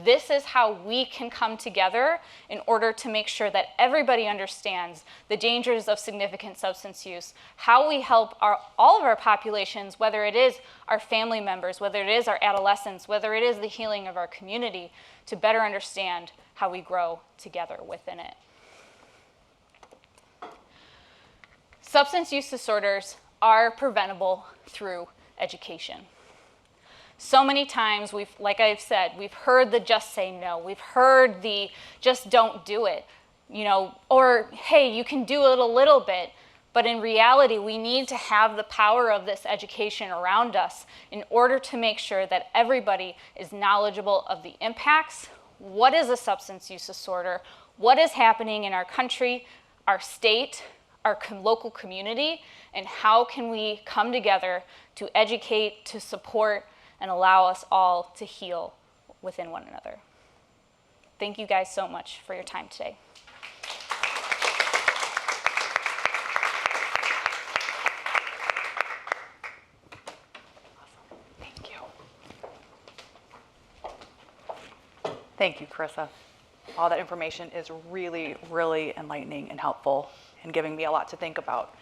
This is how we can come together in order to make sure that everybody understands the dangers of significant substance use, how we help all of our populations, whether it is our family members, whether it is our adolescents, whether it is the healing of our community, to better understand how we grow together within it. Substance use disorders are preventable through education. So many times, like I've said, we've heard the just say no. We've heard the just don't do it, or hey, you can do it a little bit. But in reality, we need to have the power of this education around us in order to make sure that everybody is knowledgeable of the impacts. What is a substance use disorder? What is happening in our country, our state, our local community, and how can we come together to educate, to support, and allow us all to heal within one another. Thank you guys so much for your time today. Thank you. Thank you, Carissa. All that information is really, really enlightening and helpful and giving me a lot to think about.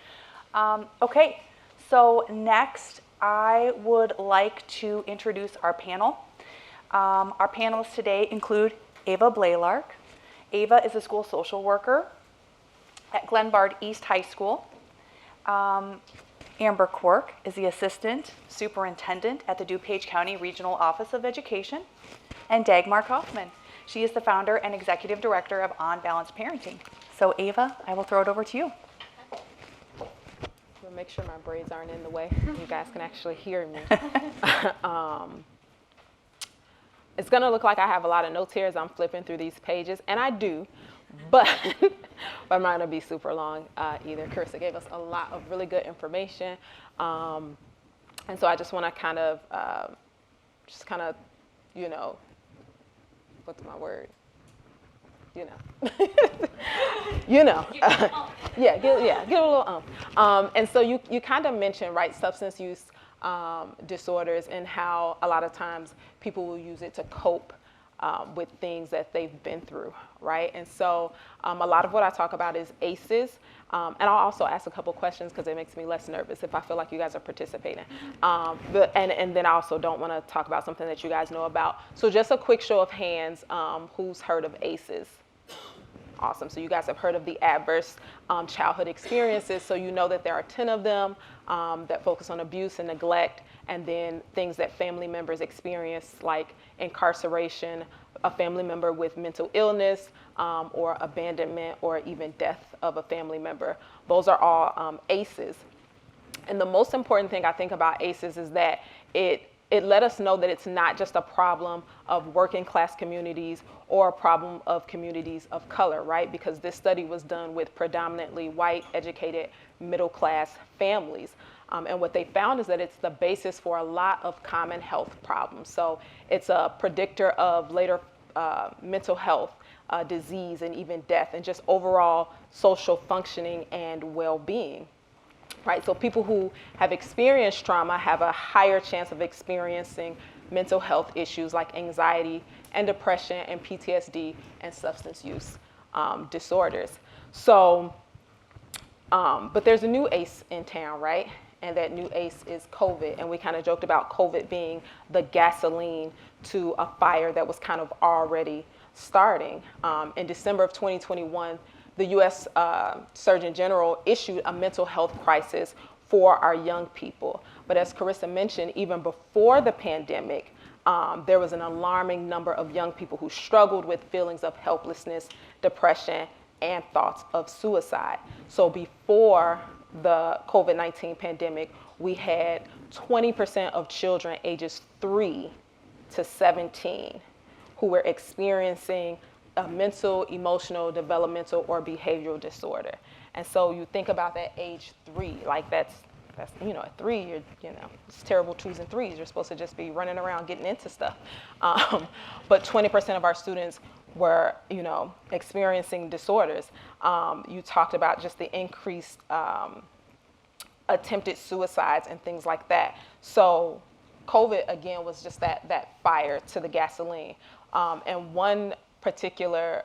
Okay, so next I would like to introduce our panel. Our panelists today include Ava Blaylark. Ava is a school social worker at Glenbard East High School. Amber Cork is the assistant superintendent at the DuPage County Regional Office of Education. And Dagmar Kaufman. She is the founder and executive director of On Balance Parenting. So Ava, I will throw it over to you. Make sure my braids aren't in the way. You guys can actually hear me. It's gonna look like I have a lot of notes here as I'm flipping through these pages, and I do, but I'm not gonna be super long either. Carissa gave us a lot of really good information, and so I just wanna kind of, what's my word? Give a little and so you kind of mentioned, right, substance use disorders and how a lot of times people will use it to cope with things that they've been through, right? And so a lot of what I talk about is ACEs, and I'll also ask a couple questions because it makes me less nervous if I feel like you guys are participating. And then I also don't want to talk about something that you guys know about. So just a quick show of hands, who's heard of ACEs? Awesome. So you guys have heard of the adverse childhood experiences. So you know that there are 10 of them that focus on abuse and neglect, and then things that family members experience, like incarceration, a family member with mental illness, or abandonment, or even death of a family member. Those are all ACEs. And the most important thing I think about ACEs is that it let us know that it's not just a problem of working class communities or a problem of communities of color, right? Because this study was done with predominantly white, educated, middle class families. And what they found is that it's the basis for a lot of common health problems. So it's a predictor of later mental health, disease, and even death, and just overall social functioning and well-being. Right, so people who have experienced trauma have a higher chance of experiencing mental health issues like anxiety and depression and PTSD and substance use disorders. So, but there's a new ACE in town, right? And that new ACE is COVID. And we kind of joked about COVID being the gasoline to a fire that was kind of already starting. In December of 2021, the U.S. Surgeon General issued a mental health crisis for our young people. But as Carissa mentioned, even before the pandemic, there was an alarming number of young people who struggled with feelings of helplessness, depression, and thoughts of suicide. So before the COVID-19 pandemic, we had 20% of children ages 3 to 17 who were experiencing a mental, emotional, developmental, or behavioral disorder. And so you think about that age 3, like that's at 3, you're, it's terrible 2s and 3s. You're supposed to just be running around getting into stuff. But 20% of our students were, experiencing disorders. You talked about just the increased attempted suicides and things like that. So COVID, again, was just that fire to the gasoline. And one particular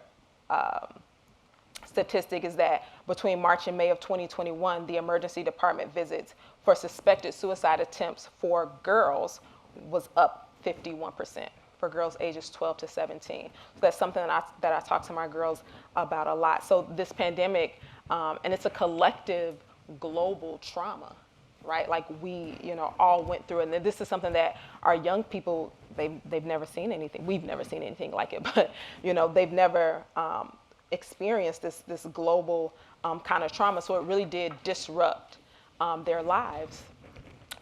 statistic is that between March and May of 2021, the emergency department visits for suspected suicide attempts for girls was up 51% for girls ages 12 to 17. So that's something that I talk to my girls about a lot. So this pandemic, and it's a collective global trauma, right? Like we, all went through it. And this is something that our young people, they've never seen anything. We've never seen anything like it, but they've never experienced this global kind of trauma. So it really did disrupt their lives.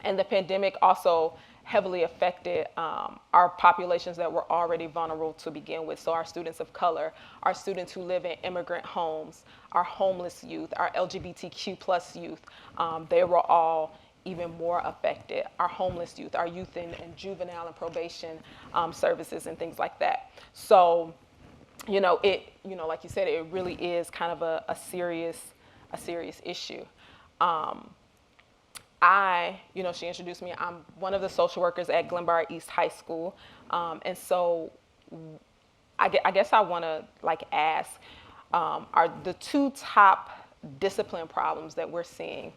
And the pandemic also heavily affected our populations that were already vulnerable to begin with. So our students of color, our students who live in immigrant homes, our homeless youth, our LGBTQ plus youth, they were all even more affected. Our homeless youth, our youth in juvenile and probation services and things like that. So, like you said, it really is kind of a serious issue. She introduced me. I'm one of the social workers at Glenbard East High School. And so I guess I want to ask, are the two top discipline problems that we're seeing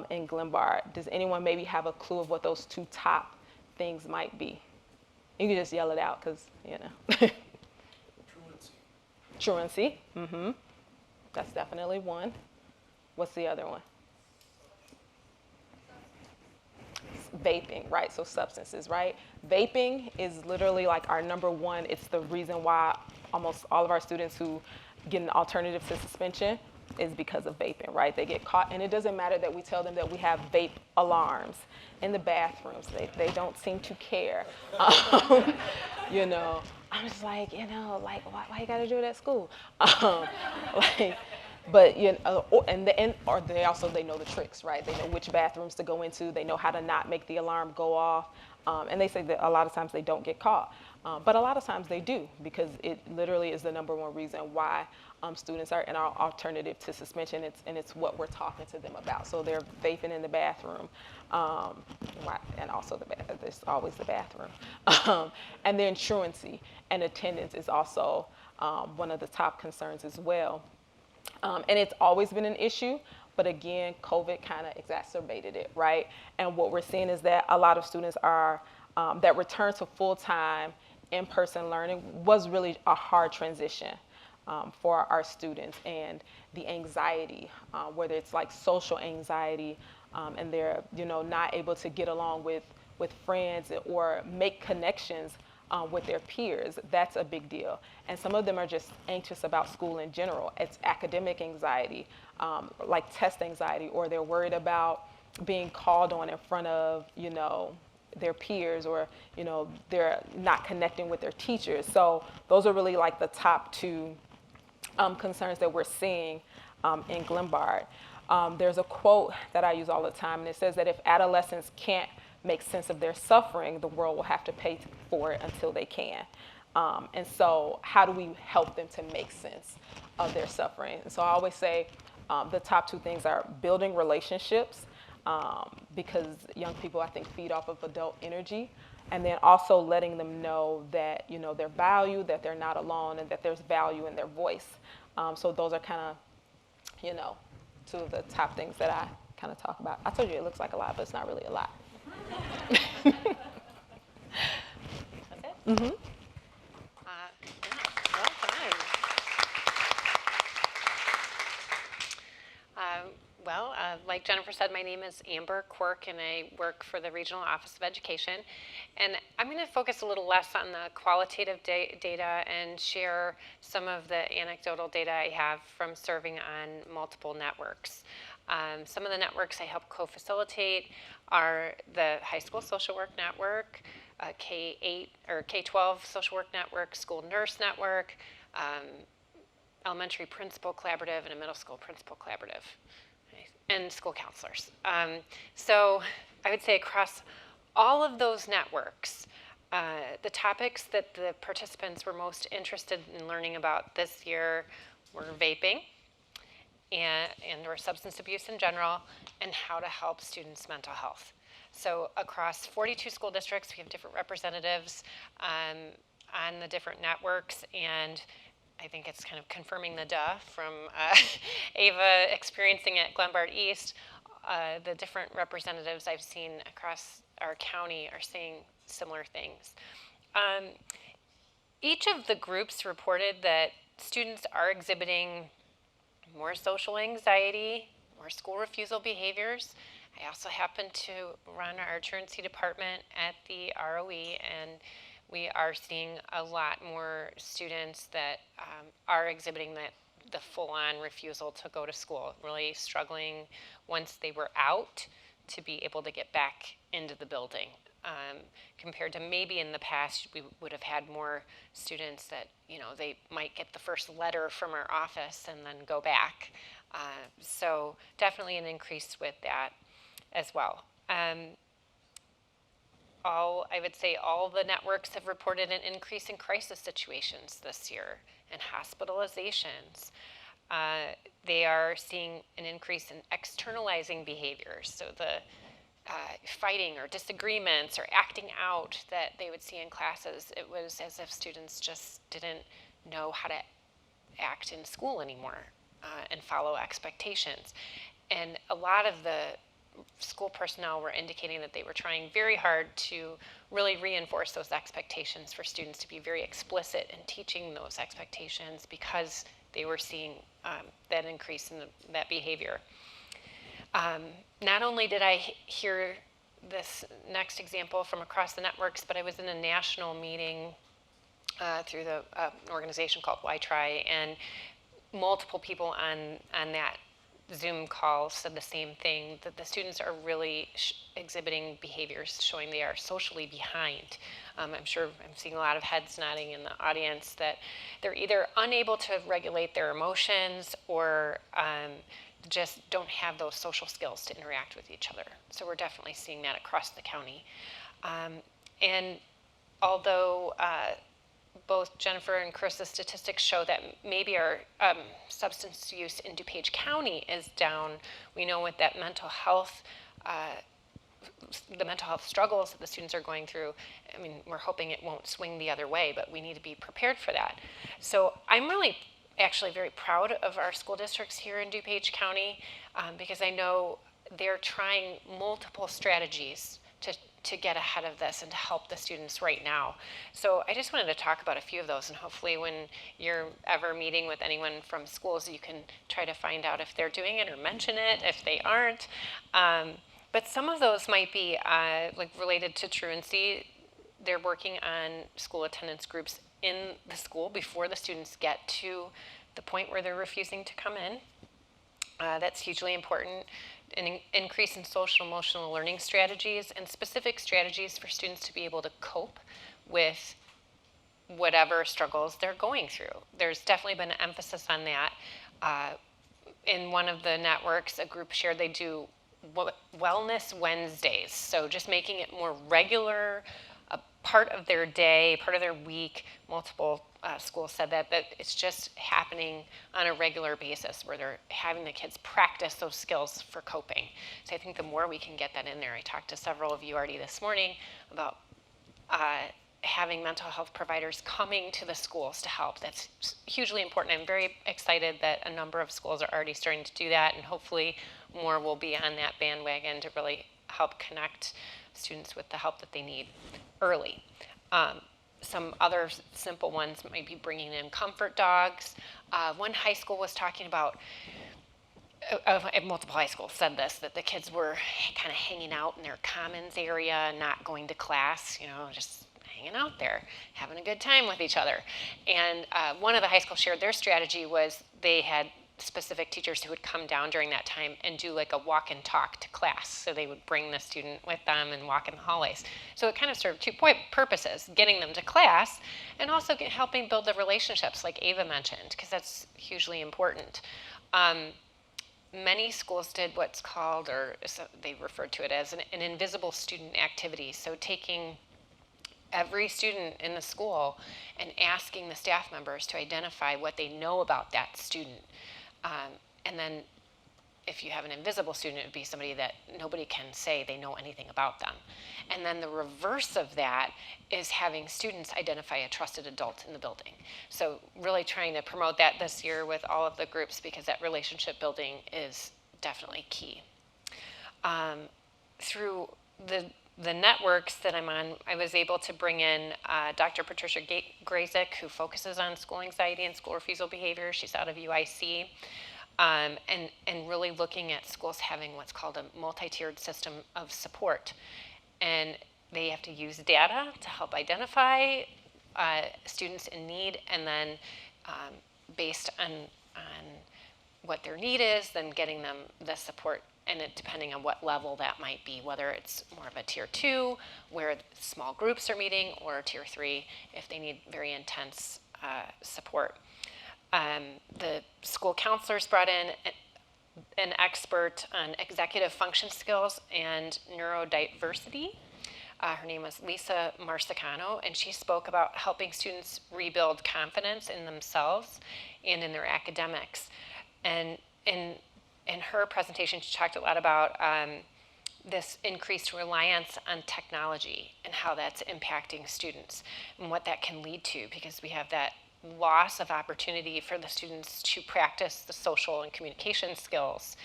in Glenbard, does anyone maybe have a clue of what those two top things might be? You can just yell it out because, Truancy. Mm-hmm. That's definitely one. What's the other one? Vaping, right? So substances, right? Vaping is literally our number one. It's the reason why almost all of our students who get an alternative to suspension is because of vaping, right? They get caught, and it doesn't matter that we tell them that we have vape alarms in the bathrooms. They don't seem to care. I'm just why you gotta do it at school? But or they know the tricks, right? They know which bathrooms to go into. They know how to not make the alarm go off, and they say that a lot of times they don't get caught, but a lot of times they do, because it literally is the number one reason why students are in our alternative to suspension. It's what we're talking to them about. So they're vaping in the bathroom, and also there's always the bathroom, and then truancy and attendance is also one of the top concerns as well. And it's always been an issue, but again, COVID kind of exacerbated it, right? And what we're seeing is that a lot of students are, that return to full-time in-person learning was really a hard transition for our students, and the anxiety, whether it's social anxiety, and they're, not able to get along with friends or make connections with their peers, that's a big deal. And some of them are just anxious about school in general. It's academic anxiety, like test anxiety, or they're worried about being called on in front of, their peers, or, they're not connecting with their teachers. So those are really the top two concerns that we're seeing in Glenbard. There's a quote that I use all the time, and it says that if adolescents can't make sense of their suffering, the world will have to pay for it until they can. And so how do we help them to make sense of their suffering? And so I always say the top two things are building relationships, because young people, I think, feed off of adult energy, and then also letting them know that, they're valued, that they're not alone, and that there's value in their voice. So those are kind of, two of the top things that I kind of talk about. I told you it looks like a lot, but it's not really a lot. That's it? Mm-hmm. Well done. Like Jennifer said, my name is Amber Quirk, and I work for the Regional Office of Education. And I'm going to focus a little less on the qualitative data and share some of the anecdotal data I have from serving on multiple networks. Some of the networks I help co-facilitate are the High School Social Work Network, K-8 or K-12 Social Work Network, School Nurse Network, Elementary Principal Collaborative, and a Middle School Principal Collaborative, and school counselors. So I would say across all of those networks, the topics that the participants were most interested in learning about this year were vaping, and or substance abuse in general, and how to help students' mental health. So across 42 school districts, we have different representatives. on the different networks, and I think it's kind of confirming the from Ava experiencing it at Glenbard East. The different representatives I've seen across our county are saying similar things. Each of the groups reported that students are exhibiting more social anxiety, more school refusal behaviors. I also happen to run our truancy department at the ROE, and we are seeing a lot more students that are exhibiting the full-on refusal to go to school, really struggling once they were out to be able to get back into the building. Compared to maybe in the past, we would have had more students that, they might get the first letter from our office and then go back. So definitely an increase with that as well. I would say all the networks have reported an increase in crisis situations this year and hospitalizations. They are seeing an increase in externalizing behaviors, so the fighting or disagreements or acting out that they would see in classes. It was as if students just didn't know how to act in school anymore and follow expectations. And a lot of the school personnel were indicating that they were trying very hard to really reinforce those expectations for students, to be very explicit in teaching those expectations, because they were seeing that increase in that behavior. Not only did I hear this next example from across the networks, but I was in a national meeting through the organization called Why Try, and multiple people on that Zoom call said the same thing, that the students are really exhibiting behaviors showing they are socially behind. I'm sure I'm seeing a lot of heads nodding in the audience that they're either unable to regulate their emotions or just don't have those social skills to interact with each other. So we're definitely seeing that across the county. And although both Jennifer and Chris's statistics show that maybe our substance use in DuPage County is down, we know with that mental health, the mental health struggles that the students are going through, I mean, we're hoping it won't swing the other way, but we need to be prepared for that. So I'm really actually very proud of our school districts here in DuPage County because I know they're trying multiple strategies to get ahead of this and to help the students right now. So I just wanted to talk about a few of those, and hopefully when you're ever meeting with anyone from schools, you can try to find out if they're doing it or mention it if they aren't. But some of those might be like related to truancy. They're working on school attendance groups in the school before the students get to the point where they're refusing to come in. That's hugely important. An increase in social emotional learning strategies and specific strategies for students to be able to cope with whatever struggles they're going through. There's definitely been an emphasis on that. In one of the networks, a group shared they do Wellness Wednesdays, so just making it more regular, a part of their day, part of their week. Multiple schools said that it's just happening on a regular basis where they're having the kids practice those skills for coping. So I think the more we can get that in there, I talked to several of you already this morning about having mental health providers coming to the schools to help. That's hugely important. I'm very excited that a number of schools are already starting to do that, and hopefully more will be on that bandwagon to really help connect students with the help that they need early. Some other simple ones might be bringing in comfort dogs. One high school was talking about, multiple high schools said this, that the kids were kind of hanging out in their commons area, not going to class, just hanging out there, having a good time with each other. And one of the high schools shared their strategy was they had specific teachers who would come down during that time and do like a walk and talk to class. So they would bring the student with them and walk in the hallways. So it kind of served two purposes, getting them to class and also helping build the relationships like Ava mentioned, because that's hugely important. Many schools did what's called, or so they referred to it as an invisible student activity. So taking every student in the school and asking the staff members to identify what they know about that student. And then if you have an invisible student, it would be somebody that nobody can say they know anything about them. And then the reverse of that is having students identify a trusted adult in the building. So really trying to promote that this year with all of the groups, because that relationship building is definitely key. Through the networks that I'm on, I was able to bring in Dr. Patricia Grazik, who focuses on school anxiety and school refusal behavior. She's out of UIC. And really looking at schools having what's called a multi-tiered system of support. And they have to use data to help identify students in need, and then based on what their need is, then getting them the support, and it, depending on what level that might be, whether it's more of a tier 2, where small groups are meeting, or tier 3, if they need very intense support. The school counselors brought in an expert on executive function skills and neurodiversity. Her name was Lisa Marsicano, and she spoke about helping students rebuild confidence in themselves and in their academics. And in her presentation, she talked a lot about this increased reliance on technology and how that's impacting students and what that can lead to, because we have that loss of opportunity for the students to practice the social and communication skills,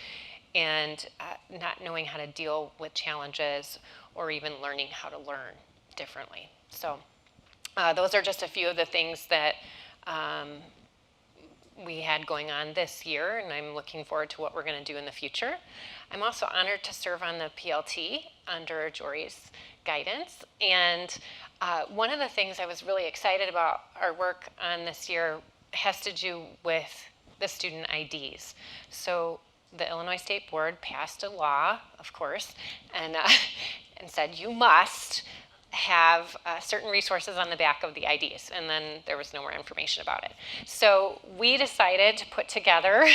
and not knowing how to deal with challenges, or even learning how to learn differently. So those are just a few of the things that we had going on this year, and I'm looking forward to what we're going to do in the future. I'm also honored to serve on the PLT under Jory's guidance, and one of the things I was really excited about our work on this year has to do with the student IDs. So the Illinois State Board passed a law, of course, and said you must have certain resources on the back of the IDs, and then there was no more information about it. So we decided to put together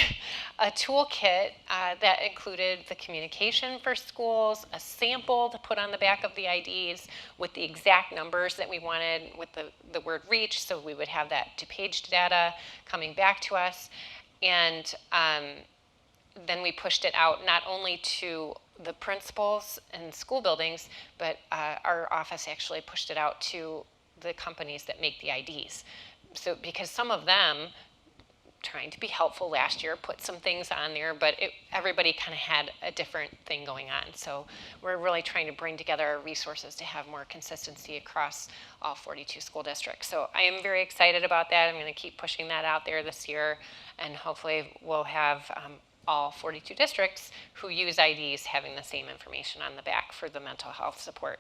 a toolkit that included the communication for schools, a sample to put on the back of the IDs with the exact numbers that we wanted with the word reach, so we would have that DuPage data coming back to us. And then we pushed it out not only to the principals in school buildings, but our office actually pushed it out to the companies that make the IDs. So because some of them, trying to be helpful last year, put some things on there, but everybody kind of had a different thing going on. So we're really trying to bring together our resources to have more consistency across all 42 school districts. So I am very excited about that. I'm going to keep pushing that out there this year, and hopefully we'll have all 42 districts who use IDs having the same information on the back for the mental health support.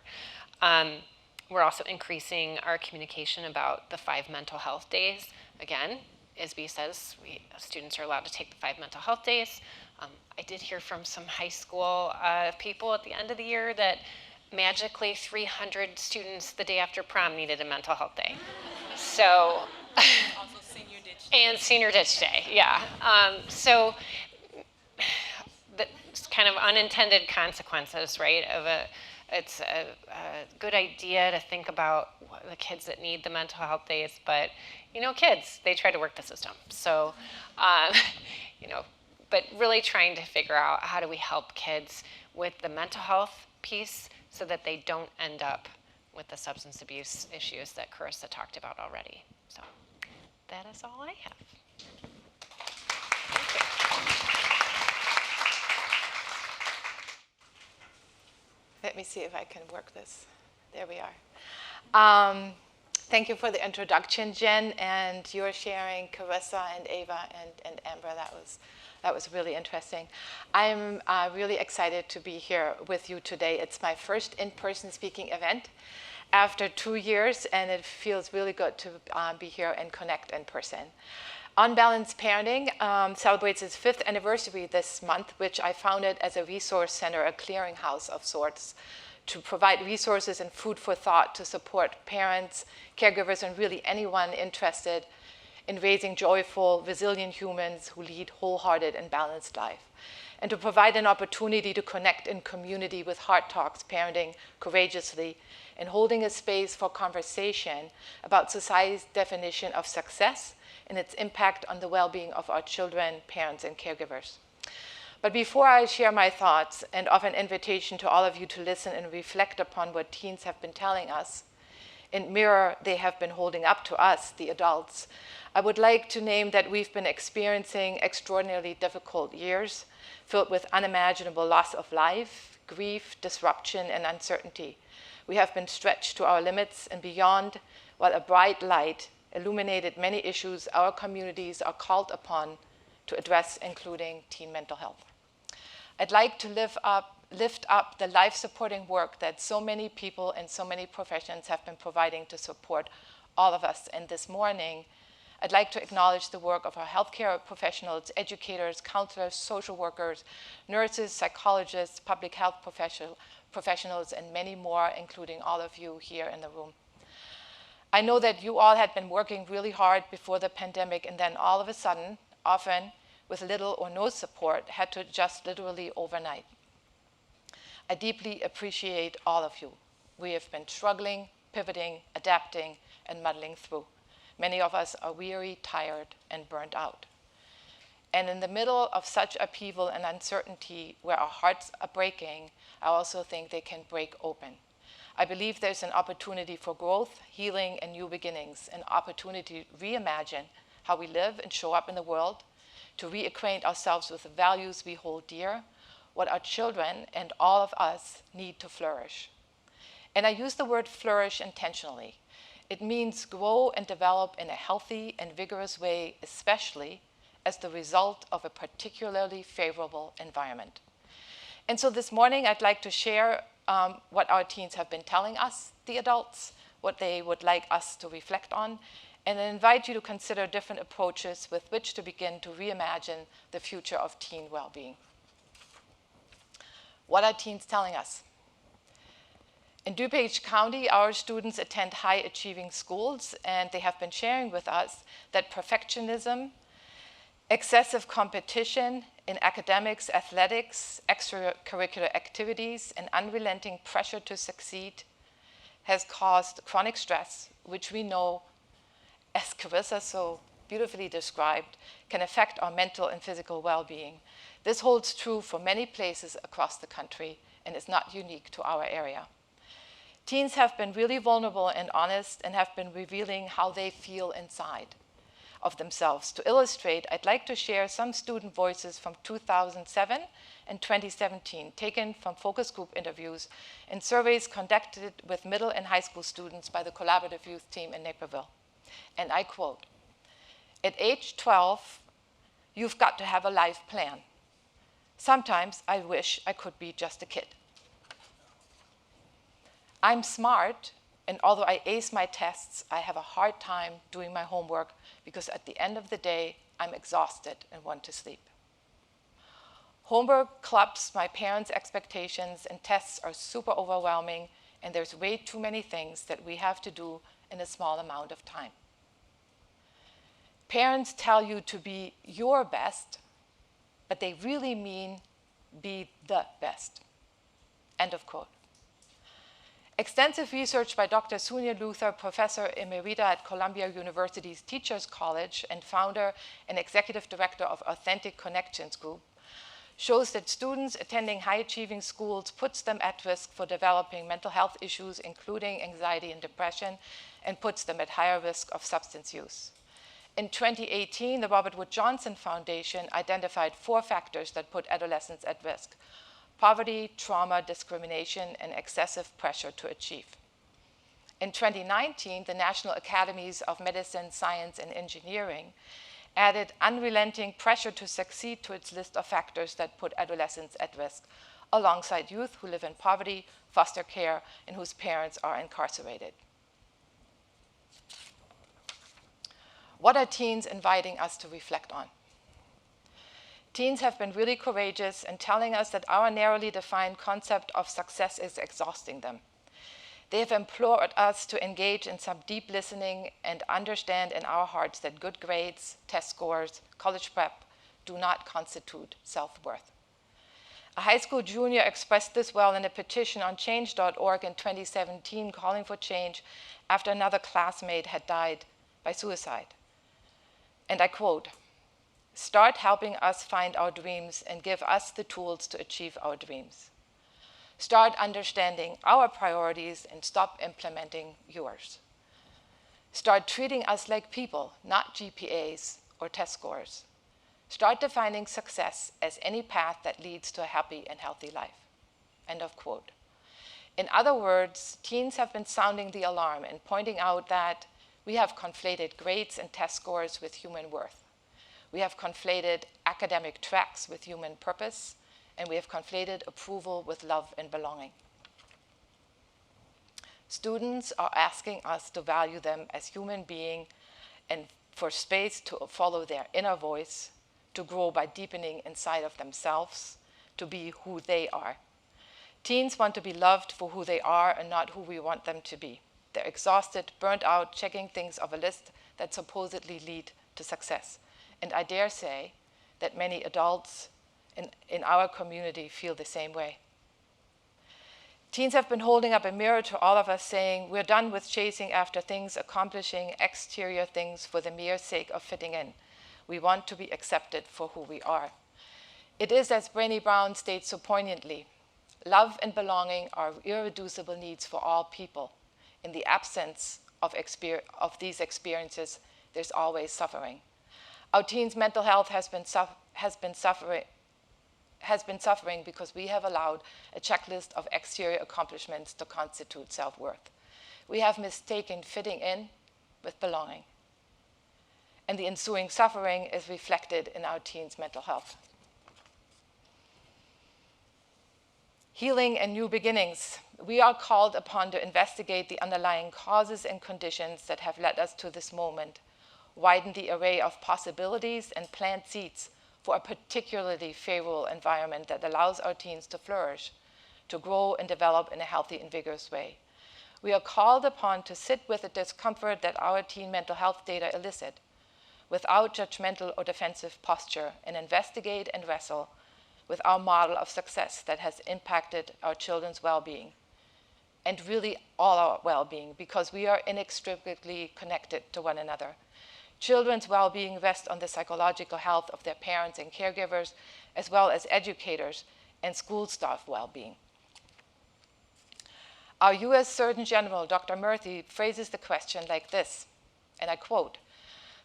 We're also increasing our communication about the 5 mental health days. Again, ISB says students are allowed to take the 5 mental health days. I did hear from some high school people at the end of the year that magically 300 students the day after prom needed a mental health day. So, Also senior ditch day. And senior ditch day, yeah. So that's kind of unintended consequences, right? It's a good idea to think about the kids that need the mental health days, but kids, they try to work the system. So, but really trying to figure out how do we help kids with the mental health piece so that they don't end up with the substance abuse issues that Carissa talked about already. So that is all I have. Thank you. Let me see if I can work this. There we are. Thank you for the introduction, Jen, and your sharing, Carissa and Ava and Amber. That was really interesting. I'm really excited to be here with you today. It's my first in-person speaking event after 2 years, and it feels really good to be here and connect in person. Unbalanced Parenting celebrates its 5th anniversary this month, which I founded as a resource center, a clearinghouse of sorts, to provide resources and food for thought to support parents, caregivers, and really anyone interested in raising joyful, resilient humans who lead wholehearted and balanced life, and to provide an opportunity to connect in community with Heart Talks, Parenting Courageously, and holding a space for conversation about society's definition of success and its impact on the well-being of our children, parents, and caregivers. But before I share my thoughts and offer an invitation to all of you to listen and reflect upon what teens have been telling us, and mirror they have been holding up to us, the adults, I would like to name that we've been experiencing extraordinarily difficult years filled with unimaginable loss of life, grief, disruption, and uncertainty. We have been stretched to our limits and beyond, while a bright light illuminated many issues our communities are called upon to address, including teen mental health. I'd like to lift up the life-supporting work that so many people and so many professions have been providing to support all of us. And this morning, I'd like to acknowledge the work of our healthcare professionals, educators, counselors, social workers, nurses, psychologists, public health professionals, and many more, including all of you here in the room. I know that you all had been working really hard before the pandemic, and then all of a sudden, often with little or no support, had to adjust literally overnight. I deeply appreciate all of you. We have been struggling, pivoting, adapting, and muddling through. Many of us are weary, tired, and burnt out. And in the middle of such upheaval and uncertainty where our hearts are breaking, I also think they can break open. I believe there's an opportunity for growth, healing, and new beginnings, an opportunity to reimagine how we live and show up in the world, to reacquaint ourselves with the values we hold dear, what our children and all of us need to flourish. And I use the word flourish intentionally. It means grow and develop in a healthy and vigorous way, especially as the result of a particularly favorable environment. And so this morning, I'd like to share what our teens have been telling us, the adults, what they would like us to reflect on, and I invite you to consider different approaches with which to begin to reimagine the future of teen well-being. What are teens telling us? In DuPage County, our students attend high-achieving schools, and they have been sharing with us that perfectionism, excessive competition in academics, athletics, extracurricular activities, and unrelenting pressure to succeed has caused chronic stress, which we know, as Carissa so beautifully described, can affect our mental and physical well-being. This holds true for many places across the country and is not unique to our area. Teens have been really vulnerable and honest and have been revealing how they feel inside of themselves. To illustrate, I'd like to share some student voices from 2007 and 2017, taken from focus group interviews and surveys conducted with middle and high school students by the Collaborative Youth Team in Naperville. And I quote, "At age 12, you've got to have a life plan. Sometimes I wish I could be just a kid. I'm smart, and although I ace my tests, I have a hard time doing my homework because at the end of the day, I'm exhausted and want to sleep. Homework clubs my parents' expectations, and tests are super overwhelming, and there's way too many things that we have to do in a small amount of time. Parents tell you to be your best, but they really mean be the best." End of quote. Extensive research by Dr. Sonia Luther, professor emerita at Columbia University's Teachers College and founder and executive director of Authentic Connections Group, shows that students attending high-achieving schools puts them at risk for developing mental health issues, including anxiety and depression, and puts them at higher risk of substance use. In 2018, the Robert Wood Johnson Foundation identified 4 factors that put adolescents at risk: poverty, trauma, discrimination, and excessive pressure to achieve. In 2019, the National Academies of Medicine, Science, and Engineering added unrelenting pressure to succeed to its list of factors that put adolescents at risk, alongside youth who live in poverty, foster care, and whose parents are incarcerated. What are teens inviting us to reflect on? Teens have been really courageous in telling us that our narrowly defined concept of success is exhausting them. They have implored us to engage in some deep listening and understand in our hearts that good grades, test scores, college prep do not constitute self-worth. A high school junior expressed this well in a petition on change.org in 2017, calling for change after another classmate had died by suicide. And I quote, Start helping us find our dreams and give us the tools to achieve our dreams. Start understanding our priorities and stop implementing yours. Start treating us like people, not GPAs or test scores. Start defining success as any path that leads to a happy and healthy life. End of quote. In other words, teens have been sounding the alarm and pointing out that we have conflated grades and test scores with human worth. We have conflated academic tracks with human purpose, and we have conflated approval with love and belonging. Students are asking us to value them as human beings and for space to follow their inner voice, to grow by deepening inside of themselves, to be who they are. Teens want to be loved for who they are and not who we want them to be. They're exhausted, burnt out, checking things off a list that supposedly lead to success. And I dare say that many adults in our community feel the same way. Teens have been holding up a mirror to all of us saying, we're done with chasing after things, accomplishing exterior things for the mere sake of fitting in. We want to be accepted for who we are. It is, as Brené Brown states so poignantly, love and belonging are irreducible needs for all people. In the absence of these experiences, there's always suffering. Our teens' mental health has been suffering because we have allowed a checklist of exterior accomplishments to constitute self-worth. We have mistaken fitting in with belonging. And the ensuing suffering is reflected in our teens' mental health. Healing and new beginnings. We are called upon to investigate the underlying causes and conditions that have led us to this moment, widen the array of possibilities, and plant seeds for a particularly favorable environment that allows our teens to flourish, to grow and develop in a healthy and vigorous way. We are called upon to sit with the discomfort that our teen mental health data elicit, without judgmental or defensive posture, and investigate and wrestle with our model of success that has impacted our children's well-being, and really all our well-being, because we are inextricably connected to one another. Children's well-being rests on the psychological health of their parents and caregivers, as well as educators and school staff well-being. Our US Surgeon General, Dr. Murthy, phrases the question like this, and I quote,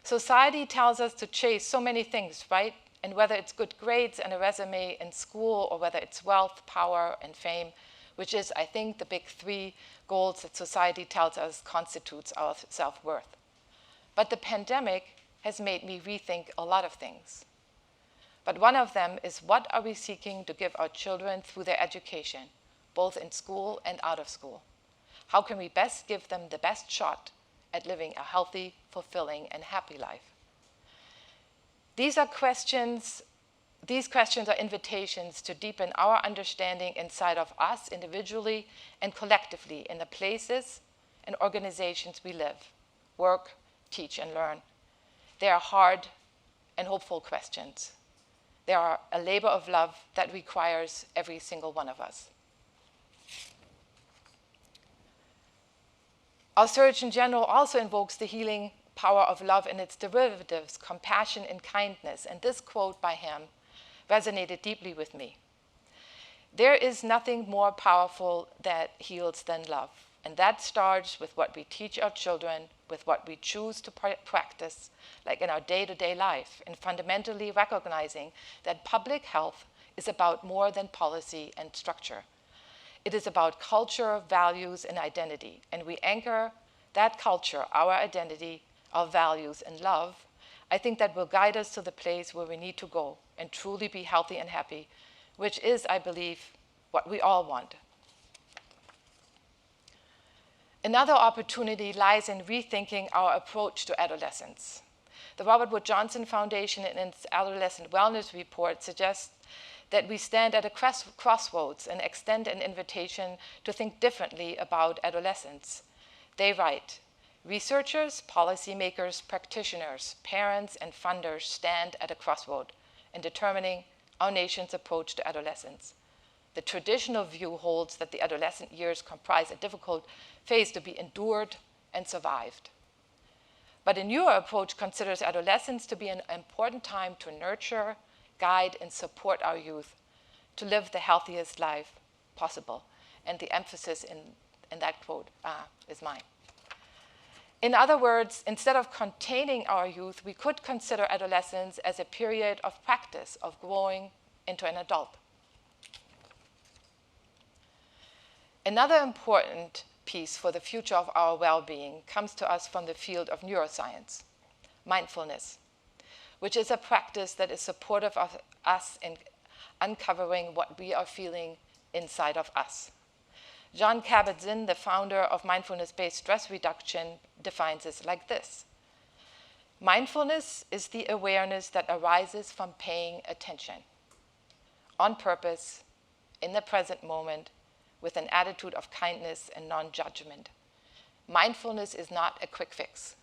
"Society tells us to chase so many things, right? And whether it's good grades and a resume in school, or whether it's wealth, power, and fame, which is, I think, the big three goals that society tells us constitutes our self-worth. But the pandemic has made me rethink a lot of things. But one of them is, what are we seeking to give our children through their education, both in school and out of school? How can we best give them the best shot at living a healthy, fulfilling, and happy life? These questions are invitations to deepen our understanding inside of us individually and collectively in the places and organizations we live, work, teach, and learn. They are hard and hopeful questions. They are a labor of love that requires every single one of us. Our Surgeon General also invokes the healing power of love and its derivatives, compassion and kindness, and this quote by him resonated deeply with me. There is nothing more powerful that heals than love, and that starts with what we teach our children, with what we choose to practice, like in our day-to-day life, and fundamentally recognizing that public health is about more than policy and structure. It is about culture, values, and identity, and we anchor that culture, our identity, our values, and love. I think that will guide us to the place where we need to go and truly be healthy and happy, which is, I believe, what we all want. Another opportunity lies in rethinking our approach to adolescence. The Robert Wood Johnson Foundation, in its Adolescent Wellness Report, suggests that we stand at a crossroads and extend an invitation to think differently about adolescence. They write, "Researchers, policymakers, practitioners, parents, and funders stand at a crossroad in determining our nation's approach to adolescence. The traditional view holds that the adolescent years comprise a difficult phase to be endured and survived. But a newer approach considers adolescence to be an important time to nurture, guide, and support our youth to live the healthiest life possible. And the emphasis in that quote is mine. In other words, instead of containing our youth, we could consider adolescence as a period of practice, of growing into an adult. Another important piece for the future of our well-being comes to us from the field of neuroscience, mindfulness, which is a practice that is supportive of us in uncovering what we are feeling inside of us. Jon Kabat-Zinn, the founder of mindfulness-based stress reduction, defines it like this. Mindfulness is the awareness that arises from paying attention, on purpose, in the present moment, with an attitude of kindness and non-judgment. Mindfulness is not a quick fix.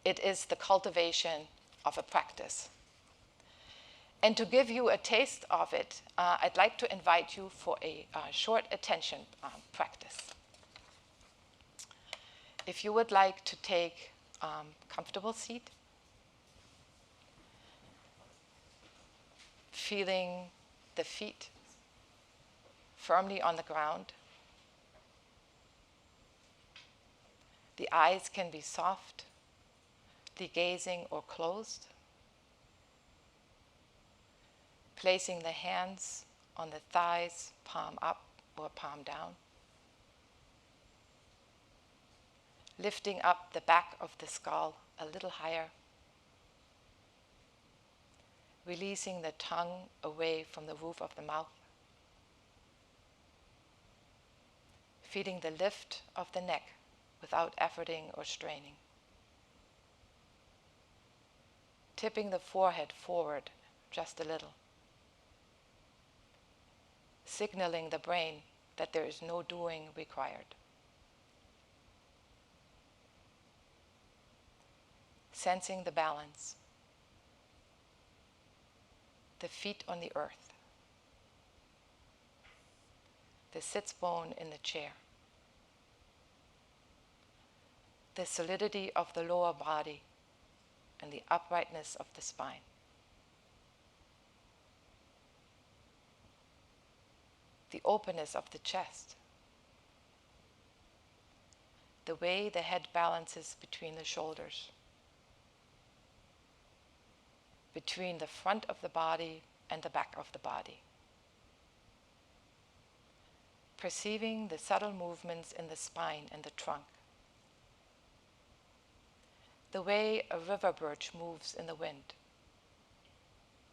It is the cultivation of a practice. And to give you a taste of it, I'd like to invite you for a short attention practice. If you would like to take a comfortable seat, feeling the feet firmly on the ground. The eyes can be soft, gazing or closed. Placing the hands on the thighs, palm up or palm down. Lifting up the back of the skull a little higher. Releasing the tongue away from the roof of the mouth. Feeling the lift of the neck without efforting or straining. Tipping the forehead forward just a little. Signaling the brain that there is no doing required. Sensing the balance. The feet on the earth. The sits bone in the chair. The solidity of the lower body and the uprightness of the spine. The openness of the chest. The way the head balances between the shoulders. Between the front of the body and the back of the body. Perceiving the subtle movements in the spine and the trunk. The way a river birch moves in the wind.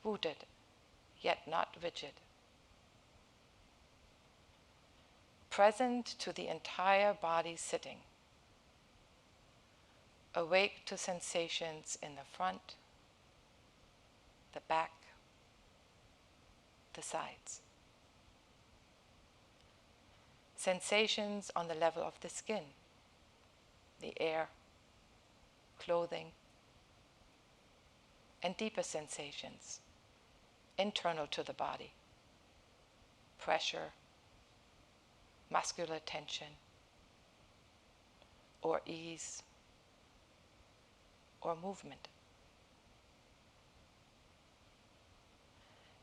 Rooted, yet not rigid. Present to the entire body sitting. Awake to sensations in the front, the back, the sides. Sensations on the level of the skin, the air, clothing, and deeper sensations, internal to the body, pressure, muscular tension, or ease, or movement.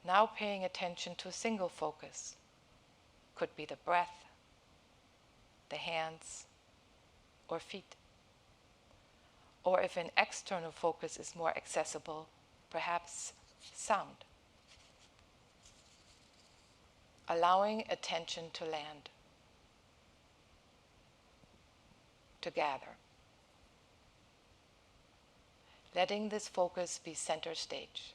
Now paying attention to a single focus. Could be the breath, the hands, or feet. Or if an external focus is more accessible, perhaps sound. Allowing attention to land, to gather. Letting this focus be center stage.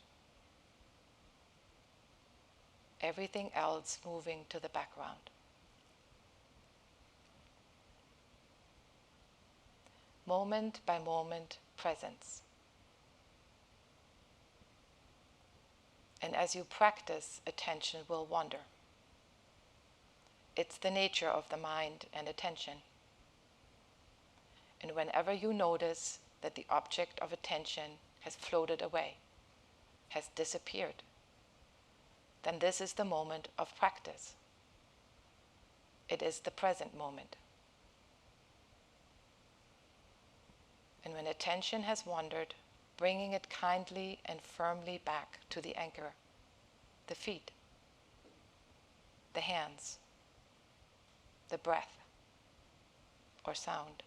Everything else moving to the background. Moment by moment presence. And as you practice, attention will wander. It's the nature of the mind and attention. And whenever you notice that the object of attention has floated away, has disappeared, then this is the moment of practice. It is the present moment. And when attention has wandered, bringing it kindly and firmly back to the anchor, the feet, the hands, the breath, or sound.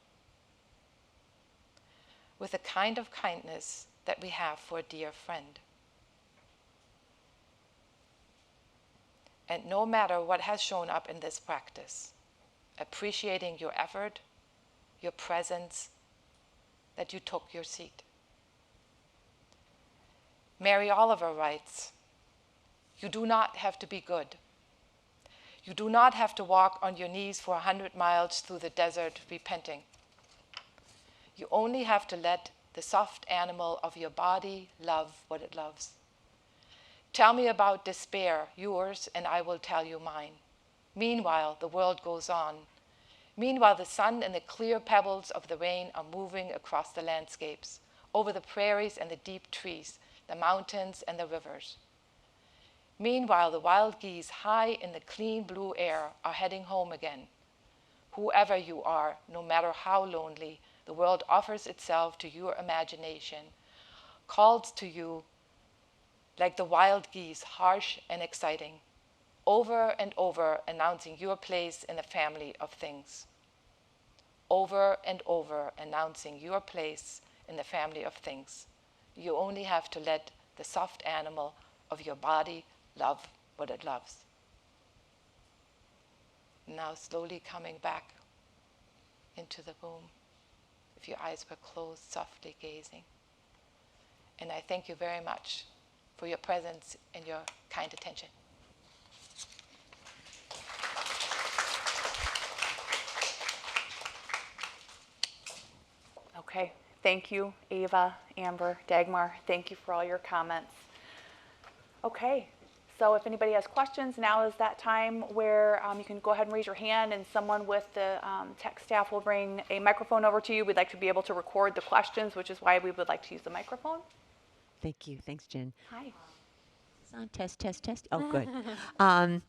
With the kind of kindness that we have for a dear friend. And no matter what has shown up in this practice, appreciating your effort, your presence, that you took your seat. Mary Oliver writes, "You do not have to be good. You do not have to walk on your knees for 100 miles through the desert repenting. You only have to let the soft animal of your body love what it loves. Tell me about despair, yours, and I will tell you mine. Meanwhile, the world goes on. Meanwhile, the sun and the clear pebbles of the rain are moving across the landscapes, over the prairies and the deep trees, the mountains and the rivers. Meanwhile, the wild geese high in the clean blue air are heading home again. Whoever you are, no matter how lonely, the world offers itself to your imagination, calls to you like the wild geese, harsh and exciting, over and over announcing your place in the family of things. Over and over announcing your place in the family of things. You only have to let the soft animal of your body love what it loves." Now slowly coming back into the room. If your eyes were closed, softly gazing. And I thank you very much for your presence and your kind attention. Okay, thank you, Ava, Amber, Dagmar. Thank you for all your comments. Okay, so if anybody has questions, now is that time where you can go ahead and raise your hand, and someone with the tech staff will bring a microphone over to you. We'd like to be able to record the questions, which is why we would like to use the microphone. Thank you. Thanks, Jen. Hi. Sound test, test, test. Oh, good.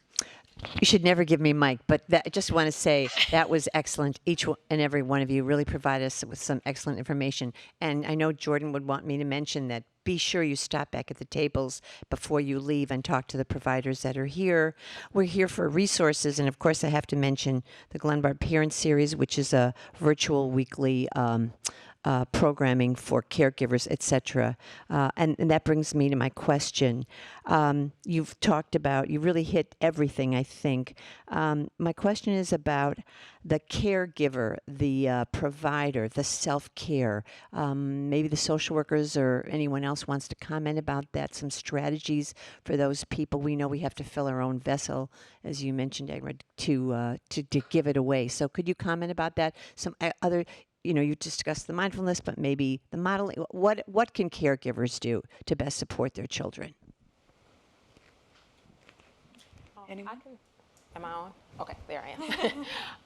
You should never give me a mic, but I just want to say that was excellent. Each and every one of you really provided us with some excellent information. And I know Jordan would want me to mention that be sure you stop back at the tables before you leave and talk to the providers that are here. We're here for resources. And of course, I have to mention the Glenbard Parent Series, which is a virtual weekly programming for caregivers, etc. And that brings me to my question. You've talked about, you really hit everything, I think. My question is about the caregiver, the provider, the self-care. Maybe the social workers or anyone else wants to comment about that, some strategies for those people. We know we have to fill our own vessel, as you mentioned, Dagmar, to give it away. So could you comment about that? Some other, you discussed the mindfulness, but maybe the modeling. What can caregivers do to best support their children? Anyone? Am I on? Okay, there I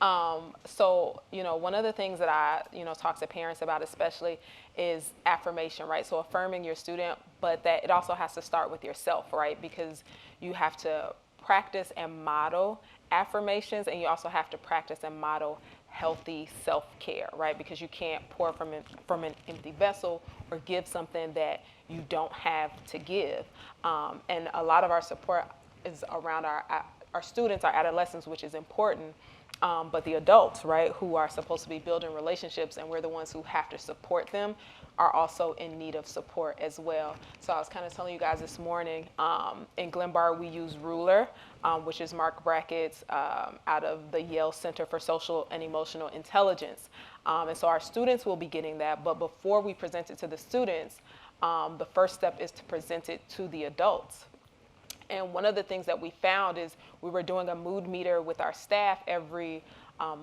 am. So, one of the things that I, talk to parents about especially is affirmation, right? So affirming your student, but that it also has to start with yourself, right? Because you have to practice and model affirmations, and you also have to practice and model healthy self-care, right? Because you can't pour from an empty vessel or give something that you don't have to give. And a lot of our support is around our students, our adolescents, which is important, but the adults, right, who are supposed to be building relationships, and we're the ones who have to support them, are also in need of support as well. So I was kind of telling you guys this morning, in Glenbard we use Ruler, which is Mark Brackett's out of the Yale Center for Social and Emotional Intelligence. And so our students will be getting that, but before we present it to the students, the first step is to present it to the adults. And one of the things that we found is we were doing a mood meter with our staff every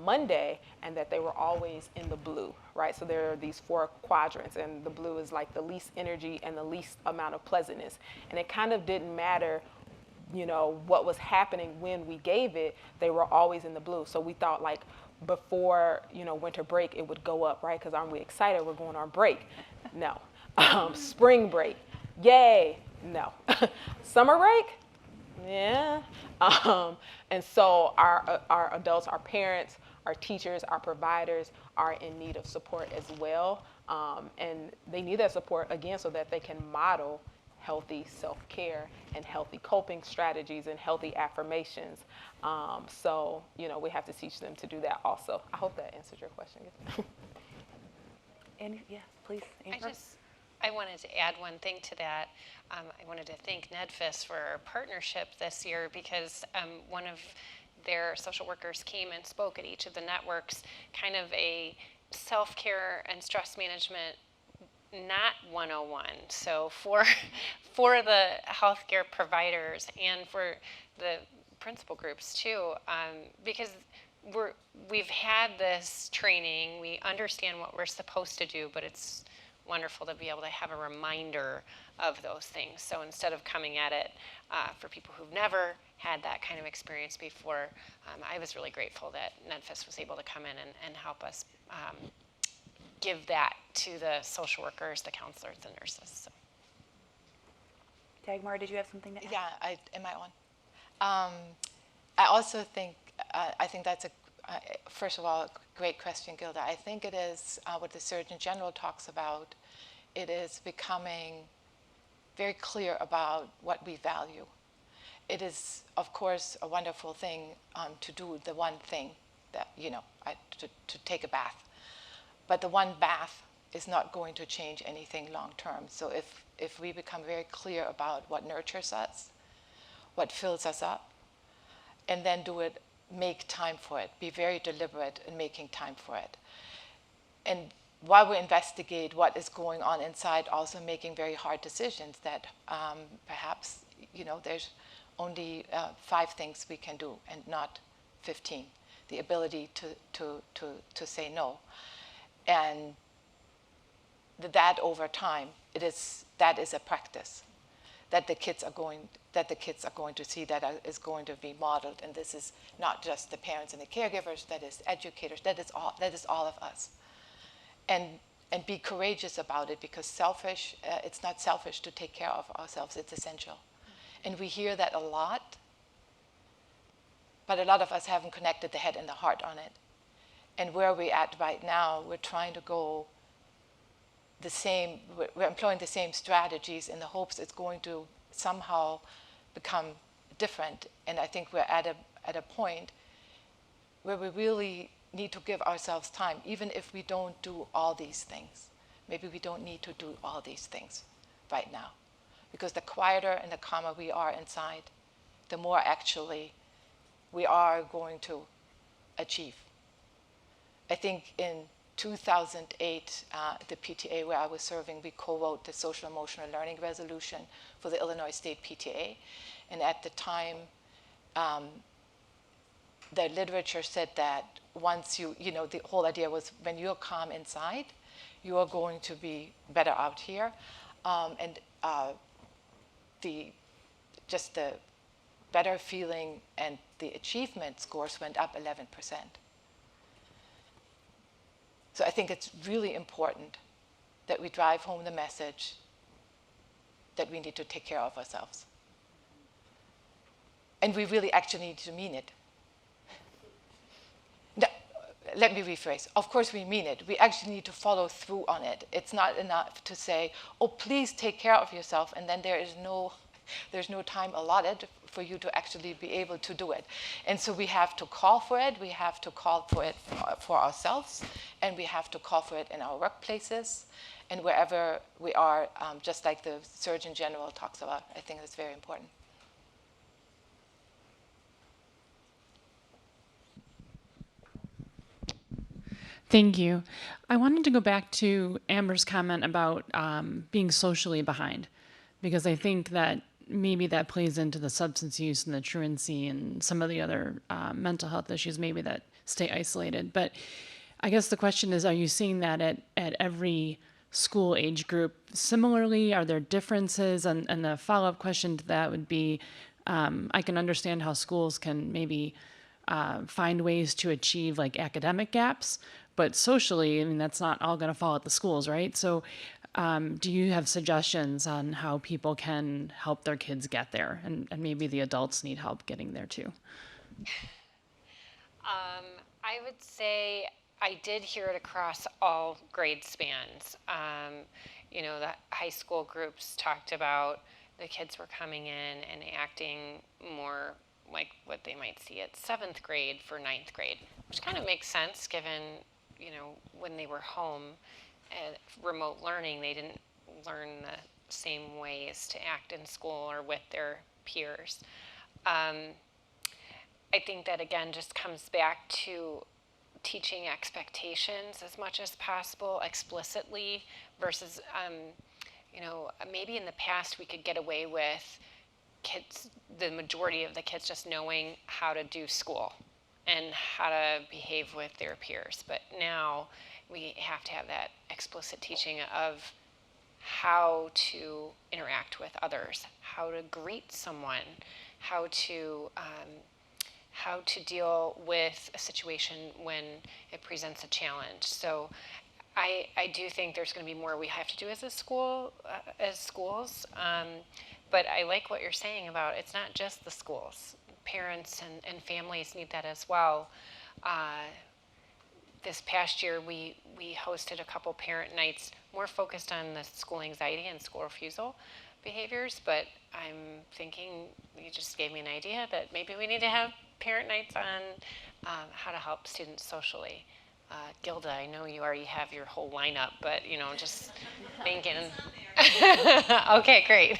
Monday, and that they were always in the blue, right? So there are these 4 quadrants, and the blue is like the least energy and the least amount of pleasantness. And it kind of didn't matter, what was happening when we gave it, they were always in the blue. So we thought like before, winter break, it would go up, right? Because aren't we excited? We're going on break. No. Spring break. Yay. No. Summer break? Yeah. And so our adults, our parents, our teachers, our providers are in need of support as well. And they need that support, again, so that they can model healthy self-care and healthy coping strategies and healthy affirmations. So, we have to teach them to do that also. I hope that answered your question. Yes, please, Amber. I wanted to add one thing to that. I wanted to thank NEDFIS for our partnership this year because one of their social workers came and spoke at each of the networks, kind of a self-care and stress management not 101. So for the healthcare providers and for the principal groups too, because we've had this training, we understand what we're supposed to do, but it's wonderful to be able to have a reminder of those things. So instead of coming at it for people who've never had that kind of experience before, I was really grateful that NEDFIS was able to come in and help us give that to the social workers, the counselors, the nurses. So. Dagmar, did you have something to add? Yeah, am I on? I also think, I think that's first of all, a great question, Gilda. I think it is what the Surgeon General talks about. It is becoming very clear about what we value. It is, of course, a wonderful thing to do the one thing that, to take a bath. But the one bath is not going to change anything long term. So if we become very clear about what nurtures us, what fills us up, and then make time for it, be very deliberate in making time for it. And while we investigate what is going on inside, also making very hard decisions that perhaps, there's only 5 things we can do and not 15. The ability to say no. And that over time, that is a practice that the kids are going to see, that is going to be modeled. And this is not just the parents and the caregivers, that is educators, that is all of us. And be courageous about it, because it's not selfish to take care of ourselves, it's essential. And we hear that a lot, but a lot of us haven't connected the head and the heart on it. And where we're at right now, we're trying to go we're employing the same strategies in the hopes it's going to somehow become different. And I think we're at a point where we really need to give ourselves time, even if we don't do all these things. Maybe we don't need to do all these things right now. Because the quieter and the calmer we are inside, the more actually we are going to achieve. I think in 2008, the PTA where I was serving, we co-wrote the Social Emotional Learning Resolution for the Illinois State PTA. And at the time, the literature said that once the whole idea was when you're calm inside, you are going to be better out here. And the better feeling and the achievement scores went up 11%. So I think it's really important that we drive home the message that we need to take care of ourselves. And we really actually need to mean it. Let me rephrase. Of course we mean it. We actually need to follow through on it. It's not enough to say, oh, please take care of yourself, and then there's no time allotted for you to actually be able to do it. And so we have to call for it. We have to call for it for ourselves, and we have to call for it in our workplaces and wherever we are, just like the Surgeon General talks about. I think that's very important. Thank you. I wanted to go back to Amber's comment about being socially behind, because I think that maybe that plays into the substance use and the truancy and some of the other mental health issues maybe that stay isolated. But I guess the question is, are you seeing that at every school age group similarly? Are there differences? And the follow-up question to that would be, I can understand how schools can maybe find ways to achieve like academic gaps, but socially, I mean, that's not all going to fall at the schools, right? So do you have suggestions on how people can help their kids get there? And maybe the adults need help getting there too. I would say I did hear it across all grade spans. The high school groups talked about the kids were coming in and acting more like what they might see at 7th grade for 9th grade, which kind of makes sense given, when they were home at remote learning, they didn't learn the same ways to act in school or with their peers. I think that again just comes back to teaching expectations as much as possible explicitly versus, maybe in the past we could get away with kids, the majority of the kids just knowing how to do school and how to behave with their peers. But now we have to have that explicit teaching of how to interact with others, how to greet someone, how to deal with a situation when it presents a challenge. So I do think there's going to be more we have to do as a school, as schools. But I like what you're saying about it's not just the schools. Parents and families need that as well. This past year, we hosted a couple parent nights more focused on the school anxiety and school refusal behaviors, but I'm thinking, you just gave me an idea that maybe we need to have parent nights on how to help students socially. Gilda, I know you already have your whole lineup, but just thinking. Okay, great.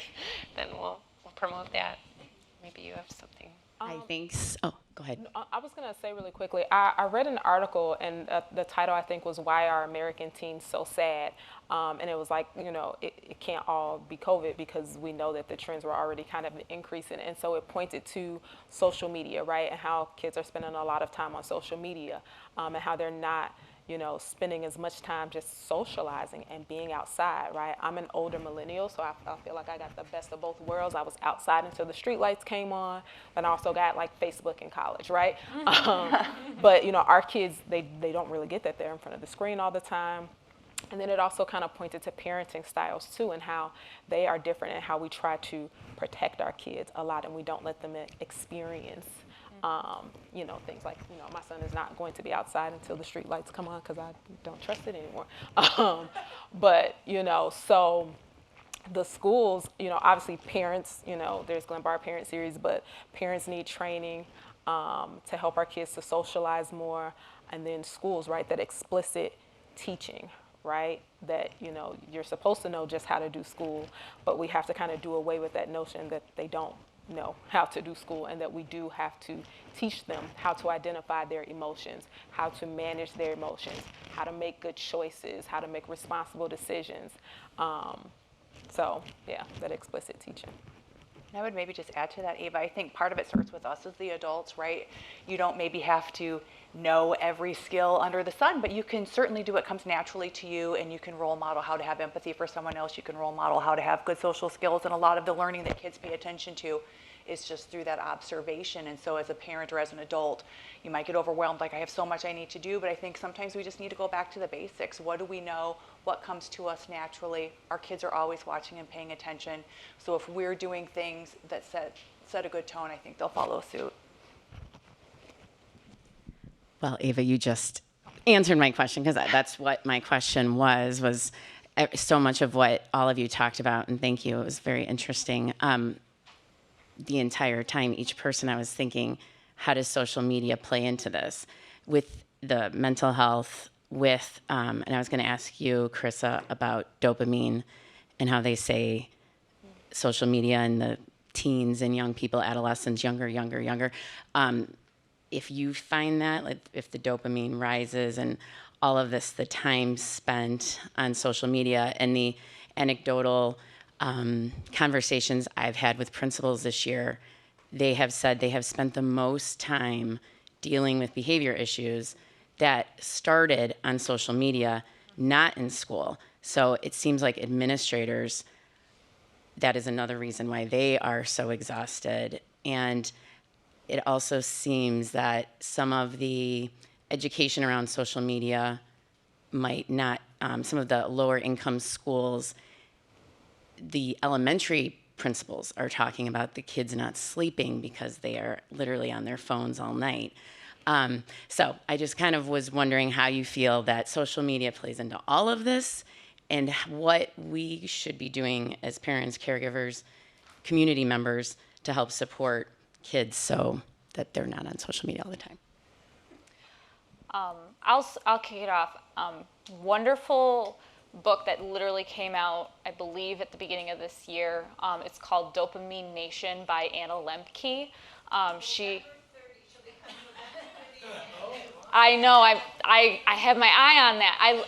Then we'll promote that. Maybe you have something. I think so. Oh, go ahead. I was going to say really quickly, I read an article, and the title, I think, was Why Are American Teens So Sad? And it was like, it can't all be COVID because we know that the trends were already kind of increasing. And so it pointed to social media, right, and how kids are spending a lot of time on social media, and how they're not spending as much time just socializing and being outside, right? I'm an older millennial, so I feel like I got the best of both worlds. I was outside until the street lights came on, and I also got like Facebook in college, right? But our kids, they don't really get that. They're in front of the screen all the time. And then it also kind of pointed to parenting styles too, and how they are different, and how we try to protect our kids a lot, and we don't let them experience things like, my son is not going to be outside until the street lights come on because I don't trust it anymore. But, so the schools, obviously parents, there's Glen Bar Parent Series, but parents need training to help our kids to socialize more. And then schools, right, that explicit teaching, right, that, you're supposed to know just how to do school, but we have to kind of do away with that notion that they don't know how to do school, and that we do have to teach them how to identify their emotions, how to manage their emotions, how to make good choices, how to make responsible decisions. So yeah, that explicit teaching. I would maybe just add to that, Ava, I think part of it starts with us as the adults, right? You don't maybe have to know every skill under the sun, but you can certainly do what comes naturally to you, and you can role model how to have empathy for someone else. You can role model how to have good social skills, and a lot of the learning that kids pay attention to is just through that observation. And so as a parent or as an adult, you might get overwhelmed, like I have so much I need to do, but I think sometimes we just need to go back to the basics. What do we know? What comes to us naturally? Our kids are always watching and paying attention. So if we're doing things that set a good tone, I think they'll follow suit. Well, Ava, you just answered my question, because that's what my question was so much of what all of you talked about, and thank you. It was very interesting. The entire time, each person, I was thinking, how does social media play into this with the mental health, and I was going to ask you, Carissa, about dopamine and how they say social media and the teens and young people, adolescents, younger. If you find that, like, if the dopamine rises and all of this, the time spent on social media and the anecdotal conversations I've had with principals this year, they have said they have spent the most time dealing with behavior issues that started on social media, not in school. So it seems like administrators, that is another reason why they are so exhausted. And it also seems that some of the education around social media might not, some of the lower income schools, the elementary principals are talking about the kids not sleeping because they are literally on their phones all night. So I just kind of was wondering how you feel that social media plays into all of this and what we should be doing as parents, caregivers, community members to help support kids so that they're not on social media all the time. I'll kick it off. Wonderful book that literally came out, I believe, at the beginning of this year. It's called Dopamine Nation by Anna Lembke. I know, I have my eye on that.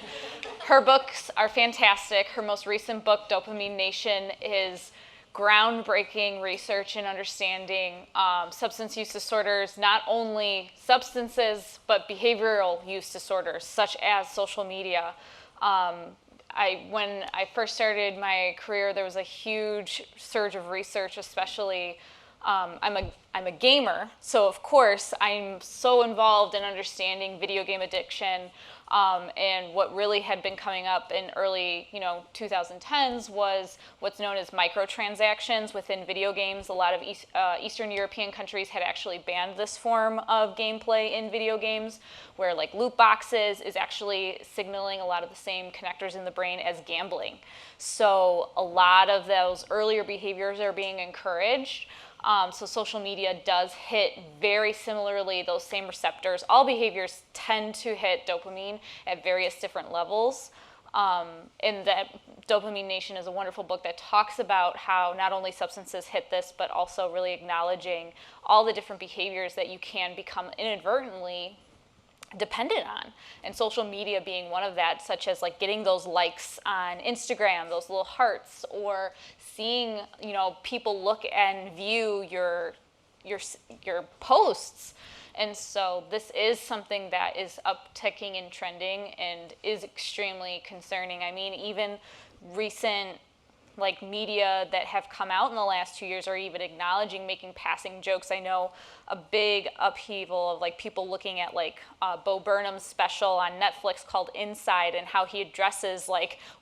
Her books are fantastic. Her most recent book, Dopamine Nation, is groundbreaking research in understanding substance use disorders, not only substances, but behavioral use disorders, such as social media. When I first started my career, there was a huge surge of research, especially I'm a gamer, so of course I'm so involved in understanding video game addiction, and what really had been coming up in early 2010s was what's known as microtransactions within video games. A lot of Eastern European countries had actually banned this form of gameplay in video games, where like loot boxes is actually signaling a lot of the same connectors in the brain as gambling. So a lot of those earlier behaviors are being encouraged. So social media does hit very similarly those same receptors. All behaviors tend to hit dopamine at various different levels. And that Dopamine Nation is a wonderful book that talks about how not only substances hit this, but also really acknowledging all the different behaviors that you can become inadvertently dependent on, and social media being one of that, such as like getting those likes on Instagram, those little hearts, or seeing people look and view your posts. And so this is something that is upticking and trending and is extremely concerning. I mean, even recent media that have come out in the last 2 years are even acknowledging making passing jokes. I know a big upheaval of people looking at Bo Burnham's special on Netflix called Inside, and how he addresses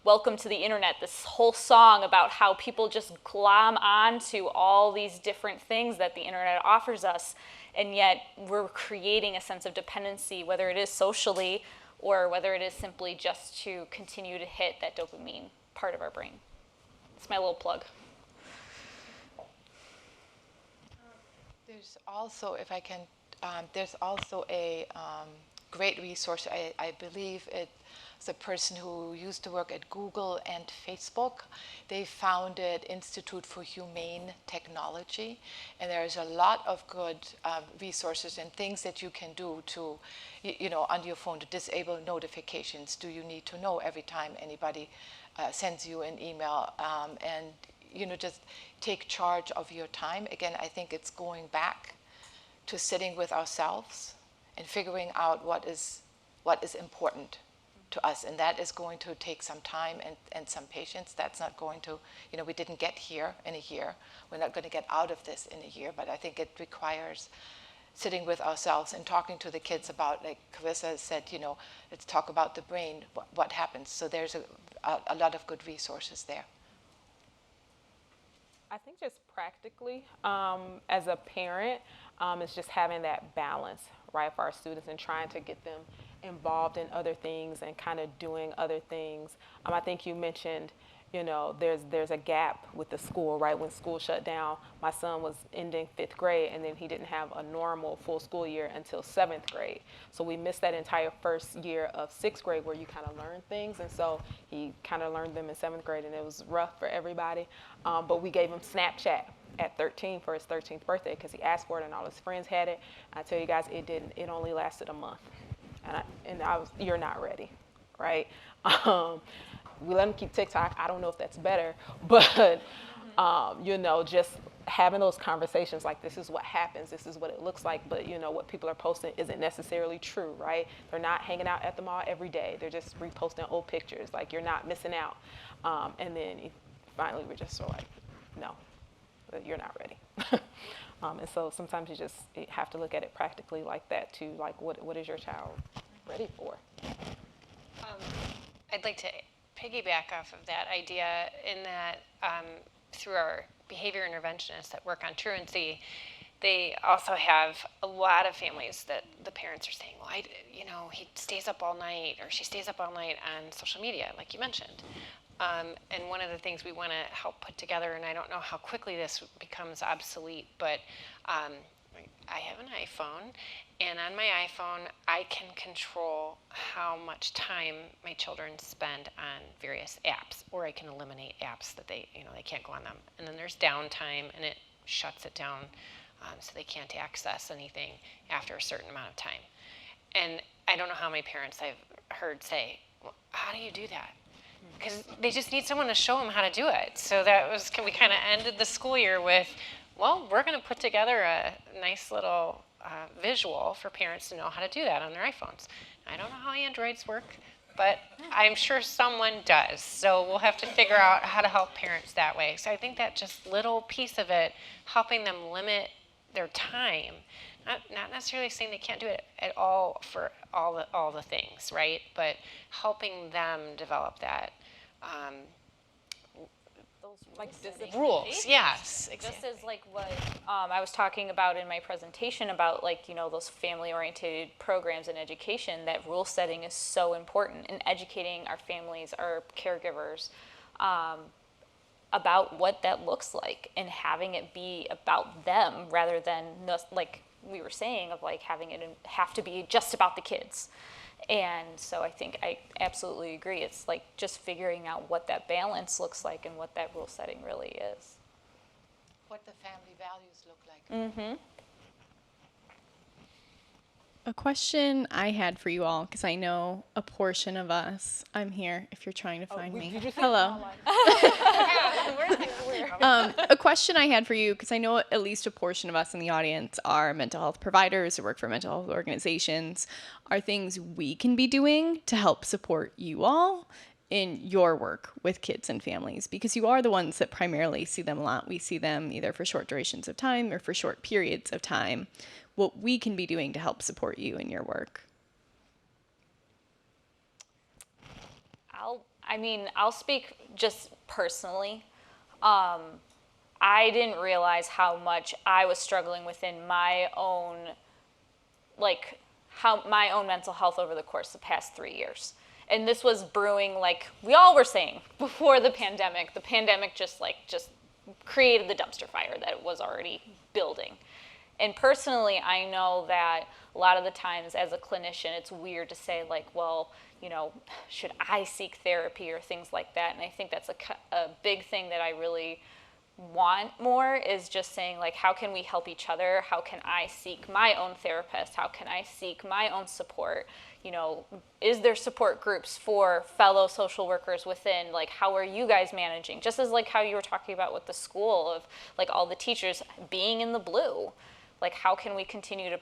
welcome to the internet, this whole song about how people just glom on to all these different things that the internet offers us, and yet we're creating a sense of dependency, whether it is socially or whether it is simply just to continue to hit that dopamine part of our brain. It's my little plug. There's also, if I can, there's also a great resource. I believe it's a person who used to work at Google and Facebook. They founded Institute for Humane Technology, and there's a lot of good resources and things that you can do to, on your phone to disable notifications. Do you need to know every time anybody sends you an email, and just take charge of your time. Again, I think it's going back to sitting with ourselves and figuring out what is important to us, and that is going to take some time and some patience. That's not going to, we didn't get here in a year. We're not going to get out of this in a year, but I think it requires sitting with ourselves and talking to the kids about, like Carissa said, let's talk about the brain, what happens. So there's a lot of good resources there. I think just practically, as a parent, it's just having that balance, right, for our students and trying to get them involved in other things and kind of doing other things. I think you mentioned, there's a gap with the school, right? When school shut down, my son was ending 5th grade, and then he didn't have a normal full school year until 7th grade. So we missed that entire first year of 6th grade where you kind of learn things, and so he kind of learned them in 7th grade, and it was rough for everybody. But we gave him Snapchat at 13 for his 13th birthday because he asked for it and all his friends had it. I tell you guys, it didn't. It only lasted a month, and I was, you're not ready, right? We let him keep TikTok. I don't know if that's better, but just having those conversations, like this is what happens, this is what it looks like, but what people are posting isn't necessarily true, right? They're not hanging out at the mall every day. They're just reposting old pictures. Like, you're not missing out. And then finally we're just sort of like, no, you're not ready. And so sometimes you just have to look at it practically like that too. Like, what is your child ready for? I'd like to piggyback off of that idea in that through our behavior interventionists that work on truancy, they also have a lot of families that the parents are saying, well, he stays up all night or she stays up all night on social media, like you mentioned. And one of the things we want to help put together, and I don't know how quickly this becomes obsolete, but I have an iPhone, and on my iPhone, I can control how much time my children spend on various apps, or I can eliminate apps that they can't go on them. And then there's downtime, and it shuts it down so they can't access anything after a certain amount of time. And I don't know how many parents I've heard say, well, how do you do that? Because they just need someone to show them how to do it. So we kind of ended the school year with, well, we're going to put together a nice little visual for parents to know how to do that on their iPhones. I don't know how Androids work, but I'm sure someone does. So we'll have to figure out how to help parents that way. So I think that just little piece of it, helping them limit their time, not necessarily saying they can't do it at all for all the things, right? But helping them develop that. Rules, yes. Just as like what I was talking about in my presentation about those family-oriented programs in education, that rule setting is so important in educating our families, our caregivers, about what that looks like and having it be about them rather than like we were saying of having it have to be just about the kids. And so I think I absolutely agree. It's just figuring out what that balance looks like and what that rule setting really is. What the family values look like. Mm-hmm. A question I had for you all, because I know a portion of us, I'm here if you're trying to find me. Hello. A question I had for you, because I know at least a portion of us in the audience are mental health providers or work for mental health organizations, are things we can be doing to help support you all in your work with kids and families, because you are the ones that primarily see them a lot. We see them either for short durations of time or for short periods of time. What we can be doing to help support you in your work. I'll speak just personally. I didn't realize how much I was struggling within my own, my own mental health over the course of the past 3 years. And this was brewing, like we all were saying, before the pandemic. The pandemic just created the dumpster fire that was already building. And personally, I know that a lot of the times as a clinician, it's weird to say should I seek therapy or things like that. And I think that's a big thing that I really want more, is just saying how can we help each other? How can I seek my own therapist? How can I seek my own support? Is there support groups for fellow social workers within? How are you guys managing? Just as how you were talking about with the school of all the teachers being in the blue. How can we continue to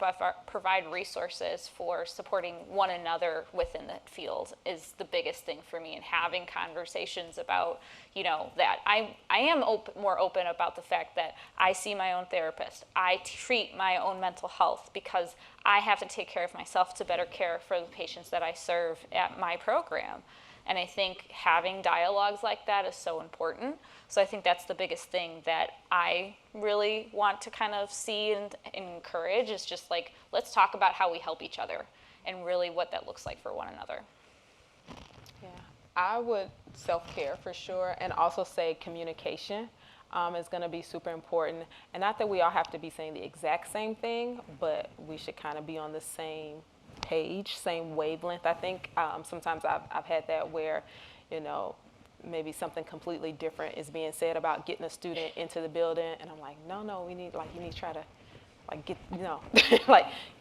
provide resources for supporting one another within that field is the biggest thing for me, and having conversations about, that. I am more open about the fact that I see my own therapist. I treat my own mental health because I have to take care of myself to better care for the patients that I serve at my program. And I think having dialogues like that is so important. So I think that's the biggest thing that I really want to kind of see and encourage, is just let's talk about how we help each other and really what that looks like for one another. Yeah, I would self-care for sure, and also say communication is going to be super important. And not that we all have to be saying the exact same thing, but we should kind of be on the same page, same wavelength. I think sometimes I've had that where, maybe something completely different is being said about getting a student into the building, and I'm like, no, we need you need to try to get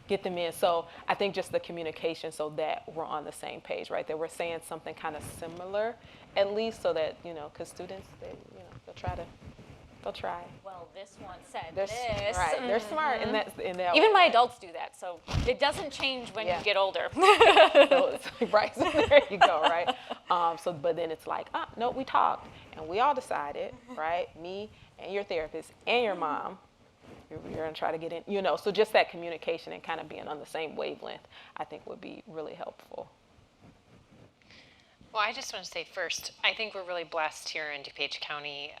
get them in. So I think just the communication, so that we're on the same page, right? That we're saying something kind of similar, at least, so that because students they'll try. Well, this one said They're this. right. They're smart in that. Even my adults do that, so it doesn't change when you get older. So right. So there you go. Right. But then it's no, we talked and we all decided, right? Me and your therapist and your mom, you're gonna try to get in. So just that communication and kind of being on the same wavelength, I think would be really helpful. Well, I just want to say first, I think we're really blessed here in DuPage County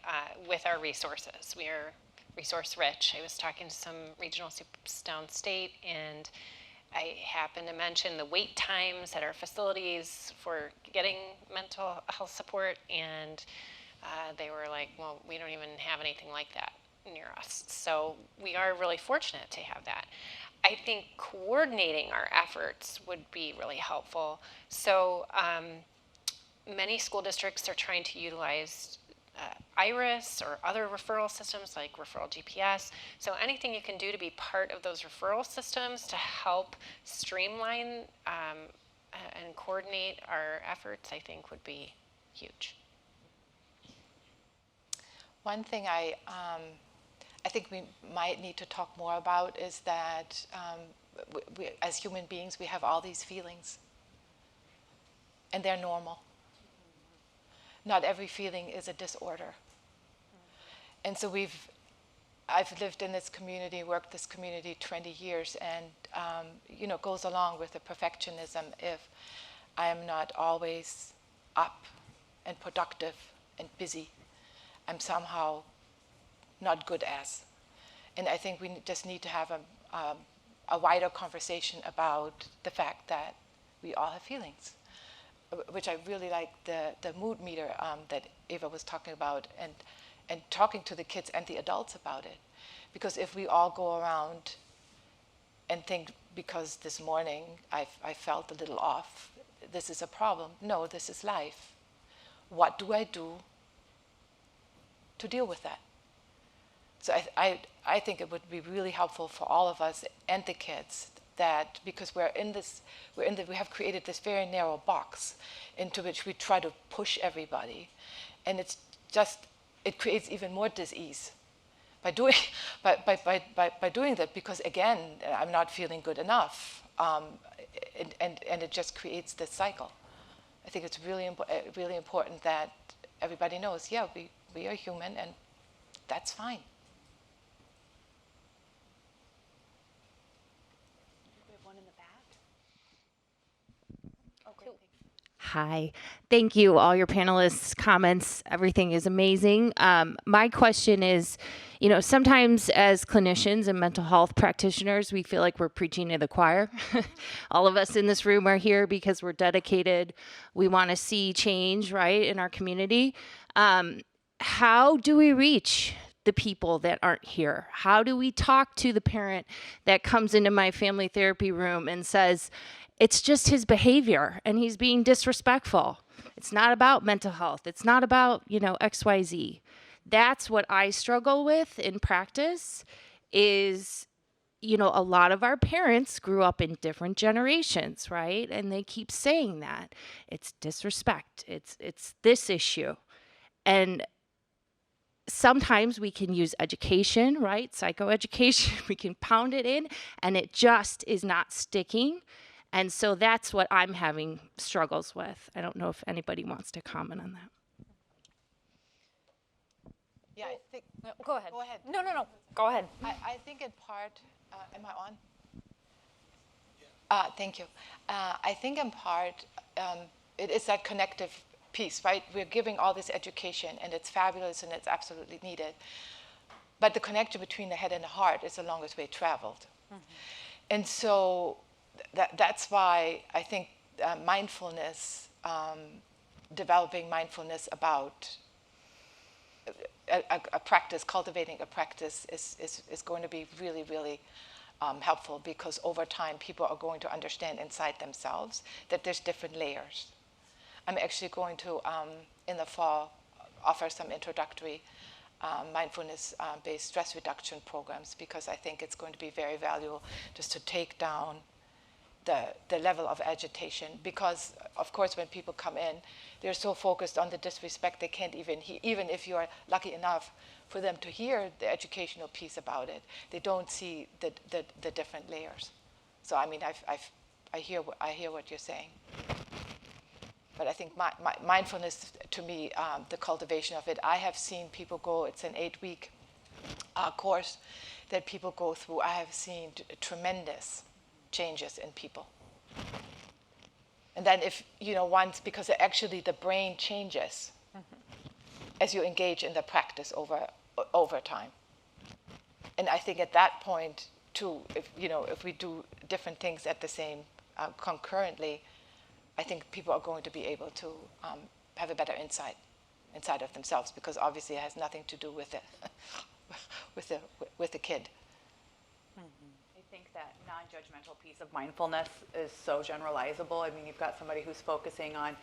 with our resources. We are resource rich. I was talking to some regional soups downstate, and I happened to mention the wait times at our facilities for getting mental health support, and they were like, well, we don't even have anything like that near us. So we are really fortunate to have that. I think coordinating our efforts would be really helpful. So many school districts are trying to utilize IRIS or other referral systems like referral GPS. So anything you can do to be part of those referral systems to help streamline and coordinate our efforts, I think would be huge. One thing I think we might need to talk more about is that we, as human beings, we have all these feelings, and they're normal. Not every feeling is a disorder. And so I've lived in this community, worked this community 20 years, and it goes along with the perfectionism. If I am not always up and productive and busy, I'm somehow not good as. And I think we just need to have a wider conversation about the fact that we all have feelings, which I really like the mood meter that Eva was talking about, and talking to the kids and the adults about it. Because if we all go around and think, because this morning I felt a little off, this is a problem. No, this is life. What do I do to deal with that? So I think it would be really helpful for all of us and the kids that, because we have created this very narrow box into which we try to push everybody, and it creates even more dis-ease by doing that, because again, I'm not feeling good enough, and it just creates this cycle. I think it's really important that everybody knows, yeah, we are human, and that's fine. Hi. Thank you, all your panelists' comments. Everything is amazing. My question is, sometimes as clinicians and mental health practitioners, we feel like we're preaching to the choir. All of us in this room are here because we're dedicated. We want to see change, right, in our community. How do we reach the people that aren't here? How do we talk to the parent that comes into my family therapy room and says, it's just his behavior and he's being disrespectful? It's not about mental health. It's not about, XYZ. That's what I struggle with in practice is, a lot of our parents grew up in different generations, right? And they keep saying that. It's disrespect. It's this issue. And sometimes we can use education, right? Psychoeducation, we can pound it in, and it just is not sticking. And so that's what I'm having struggles with. I don't know if anybody wants to comment on that. Yeah, I think. Go ahead. Go ahead. No. Go ahead. I think in part, am I on? Thank you. I think in part, it is that connective piece, right? We're giving all this education, and it's fabulous, and it's absolutely needed. But the connection between the head and the heart is the longest way traveled. Mm-hmm. And so that's why I think mindfulness, developing mindfulness about a practice, cultivating a practice is going to be really, really helpful, because over time people are going to understand inside themselves that there's different layers. I'm actually going to, in the fall, offer some introductory mindfulness-based stress reduction programs, because I think it's going to be very valuable just to take down the level of agitation. Because, of course, when people come in, they're so focused on the disrespect, they can't even even if you're lucky enough for them to hear the educational piece about it, they don't see the different layers. So, I mean, I hear what you're saying. But I think mindfulness, to me, the cultivation of it, I have seen people go, it's an 8-week course that people go through. I have seen tremendous changes in people. And then because actually the brain changes as you engage in the practice over time. And I think at that point, too, if we do different things at the same concurrently, I think people are going to be able to have a better insight inside of themselves, because obviously it has nothing to do with the kid. I think that non-judgmental piece of mindfulness is so generalizable. I mean, you've got somebody who's focusing on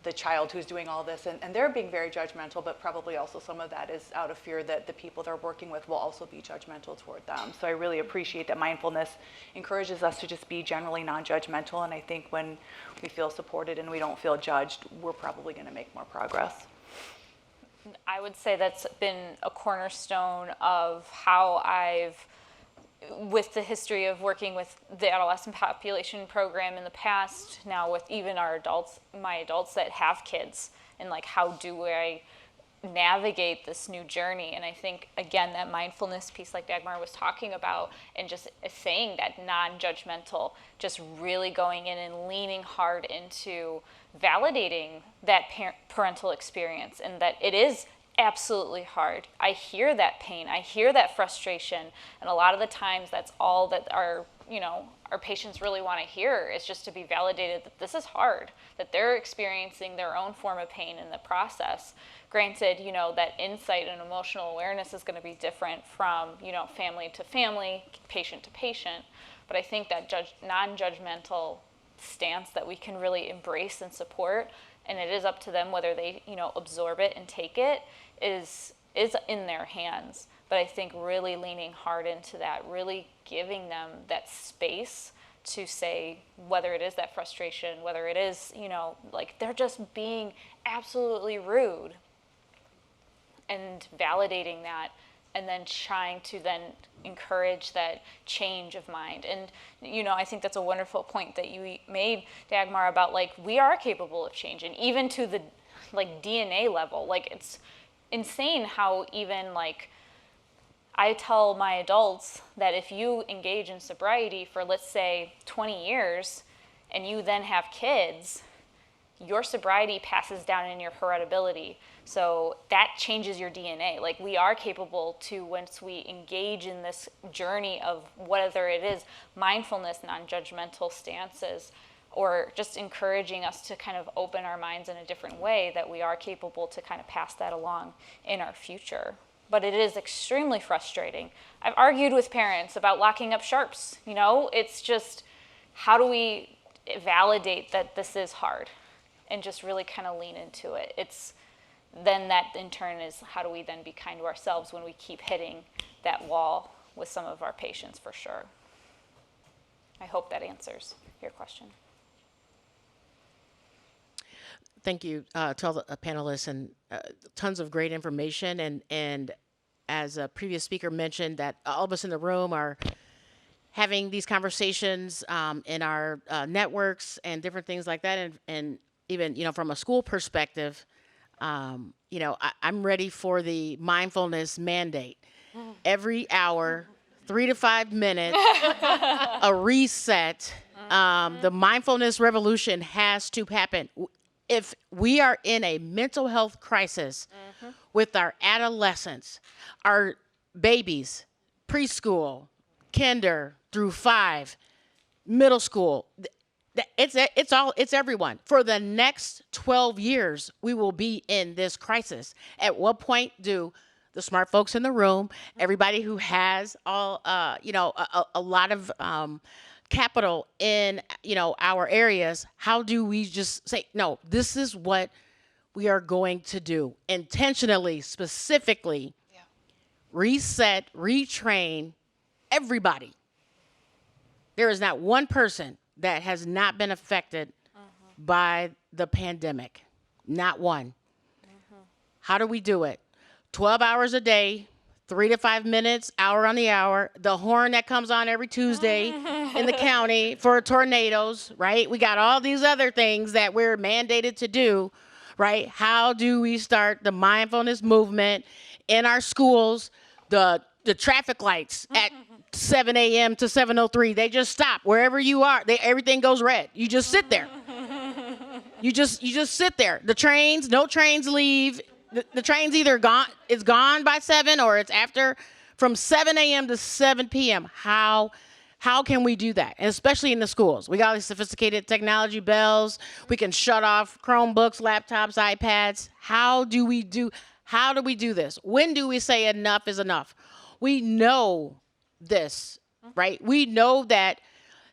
the child who's doing all this, and they're being very judgmental, but probably also some of that is out of fear that the people they're working with will also be judgmental toward them. So I really appreciate that mindfulness encourages us to just be generally non-judgmental, and I think when we feel supported and we don't feel judged, we're probably going to make more progress. I would say that's been a cornerstone of how I've, with the history of working with the adolescent population program in the past, now with even our adults, my adults that have kids, and like, how do I navigate this new journey? And I think, again, that mindfulness piece like Dagmar was talking about, and just saying that non-judgmental, just really going in and leaning hard into validating that parental experience, and that it is absolutely hard. I hear that pain, I hear that frustration, and a lot of the times that's all that our patients really want to hear, is just to be validated that this is hard, that they're experiencing their own form of pain in the process. Granted, that insight and emotional awareness is going to be different from, family to family, patient to patient, but I think that non-judgmental stance that we can really embrace and support, and it is up to them whether they absorb it and take it, is in their hands. But I think really leaning hard into that, really giving them that space to say, whether it is that frustration, whether it is like they're just being absolutely rude, and validating that, and then trying to then encourage that change of mind. And, I think that's a wonderful point that you made, Dagmar, about like, we are capable of change, and even to the like DNA level. Like, it's insane how even like, I tell my adults that if you engage in sobriety for, let's say, 20 years, and you then have kids, your sobriety passes down in your heritability. So that changes your DNA. Like, we are capable to, once we engage in this journey of whether it is mindfulness, non-judgmental stances, or just encouraging us to kind of open our minds in a different way, that we are capable to kind of pass that along in our future. But it is extremely frustrating. I've argued with parents about locking up sharps. It's just, how do we validate that this is hard, and just really kind of lean into it? Then that in turn is, how do we then be kind to ourselves when we keep hitting that wall with some of our patients, for sure. I hope that answers your question. Thank you to all the panelists, and tons of great information. And as a previous speaker mentioned, that all of us in the room are having these conversations in our networks and different things like that. And even, from a school perspective, I'm ready for the mindfulness mandate. Every hour, 3 to 5 minutes, a reset. The mindfulness revolution has to happen. If we are in a mental health crisis with our adolescents, our babies, preschool, kinder through 5, middle school, it's everyone. For the next 12 years, we will be in this crisis. At what point do the smart folks in the room, everybody who has a lot of capital in, our areas, how do we just say, no, this is what we are going to do intentionally, specifically, reset, retrain everybody. There is not one person that has not been affected by the pandemic. Not one. How do we do it? 12 hours a day, 3 to 5 minutes, hour on the hour. The horn that comes on every Tuesday in the county for tornadoes, right? We got all these other things that we're mandated to do, right? How do we start the mindfulness movement in our schools? The traffic lights at 7 a.m. to 7:03, they just stop wherever you are. Everything goes red. You just sit there. You just sit there. The trains, no trains leave. The train's either gone, it's gone by 7, or it's after from 7 a.m. to 7 p.m. How can we do that? And especially in the schools. We got all these sophisticated technology bells. We can shut off Chromebooks, laptops, iPads. How do we do this? When do we say enough is enough? We know this, right? We know that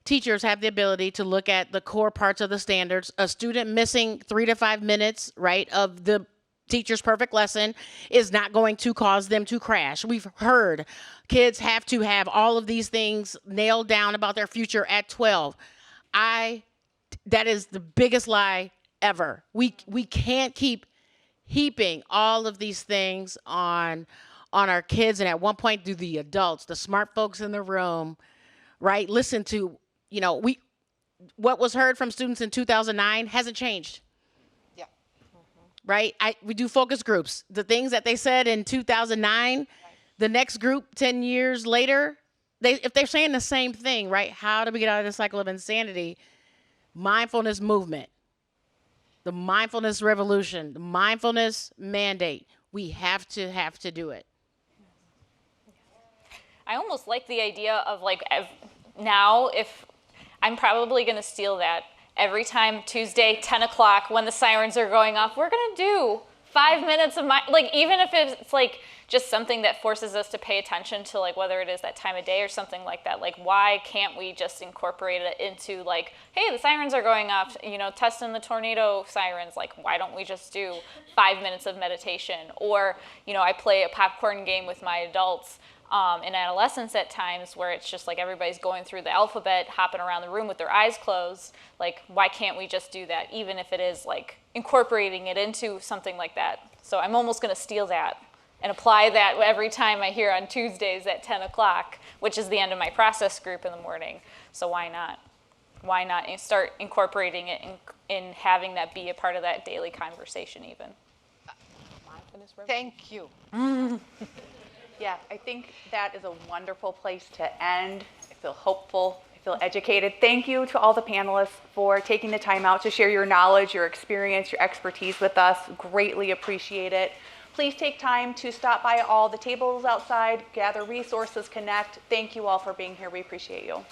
teachers have the ability to look at the core parts of the standards. A student missing 3 to 5 minutes, right, of the teacher's perfect lesson is not going to cause them to crash. We've heard kids have to have all of these things nailed down about their future at 12. That is the biggest lie ever. We can't keep heaping all of these things on our kids, and at one point do the adults, the smart folks in the room, right, listen to, what was heard from students in 2009 hasn't changed. Right? We do focus groups. The things that they said in 2009, the next group 10 years later, if they're saying the same thing, right? How do we get out of this cycle of insanity? Mindfulness movement, the mindfulness revolution, the mindfulness mandate. We have to do it. I almost like the idea of now, if I'm probably going to steal that. Every time Tuesday, 10 o'clock, when the sirens are going off, we're going to do 5 minutes of even if it's just something that forces us to pay attention to whether it is that time of day or something like that. Why can't we just incorporate it into hey, the sirens are going off, testing the tornado sirens. Why don't we just do 5 minutes of meditation? Or, I play a popcorn game with my adults in adolescence at times where it's just everybody's going through the alphabet, hopping around the room with their eyes closed. Why can't we just do that, even if it is incorporating it into something like that? So I'm almost going to steal that and apply that every time I hear on Tuesdays at 10 o'clock, which is the end of my process group in the morning. So why not? Why not start incorporating it in having that be a part of that daily conversation even? Thank you. Yeah, I think that is a wonderful place to end. I feel hopeful. I feel educated. Thank you to all the panelists for taking the time out to share your knowledge, your experience, your expertise with us. Greatly appreciate it. Please take time to stop by all the tables outside, gather resources, connect. Thank you all for being here. We appreciate you.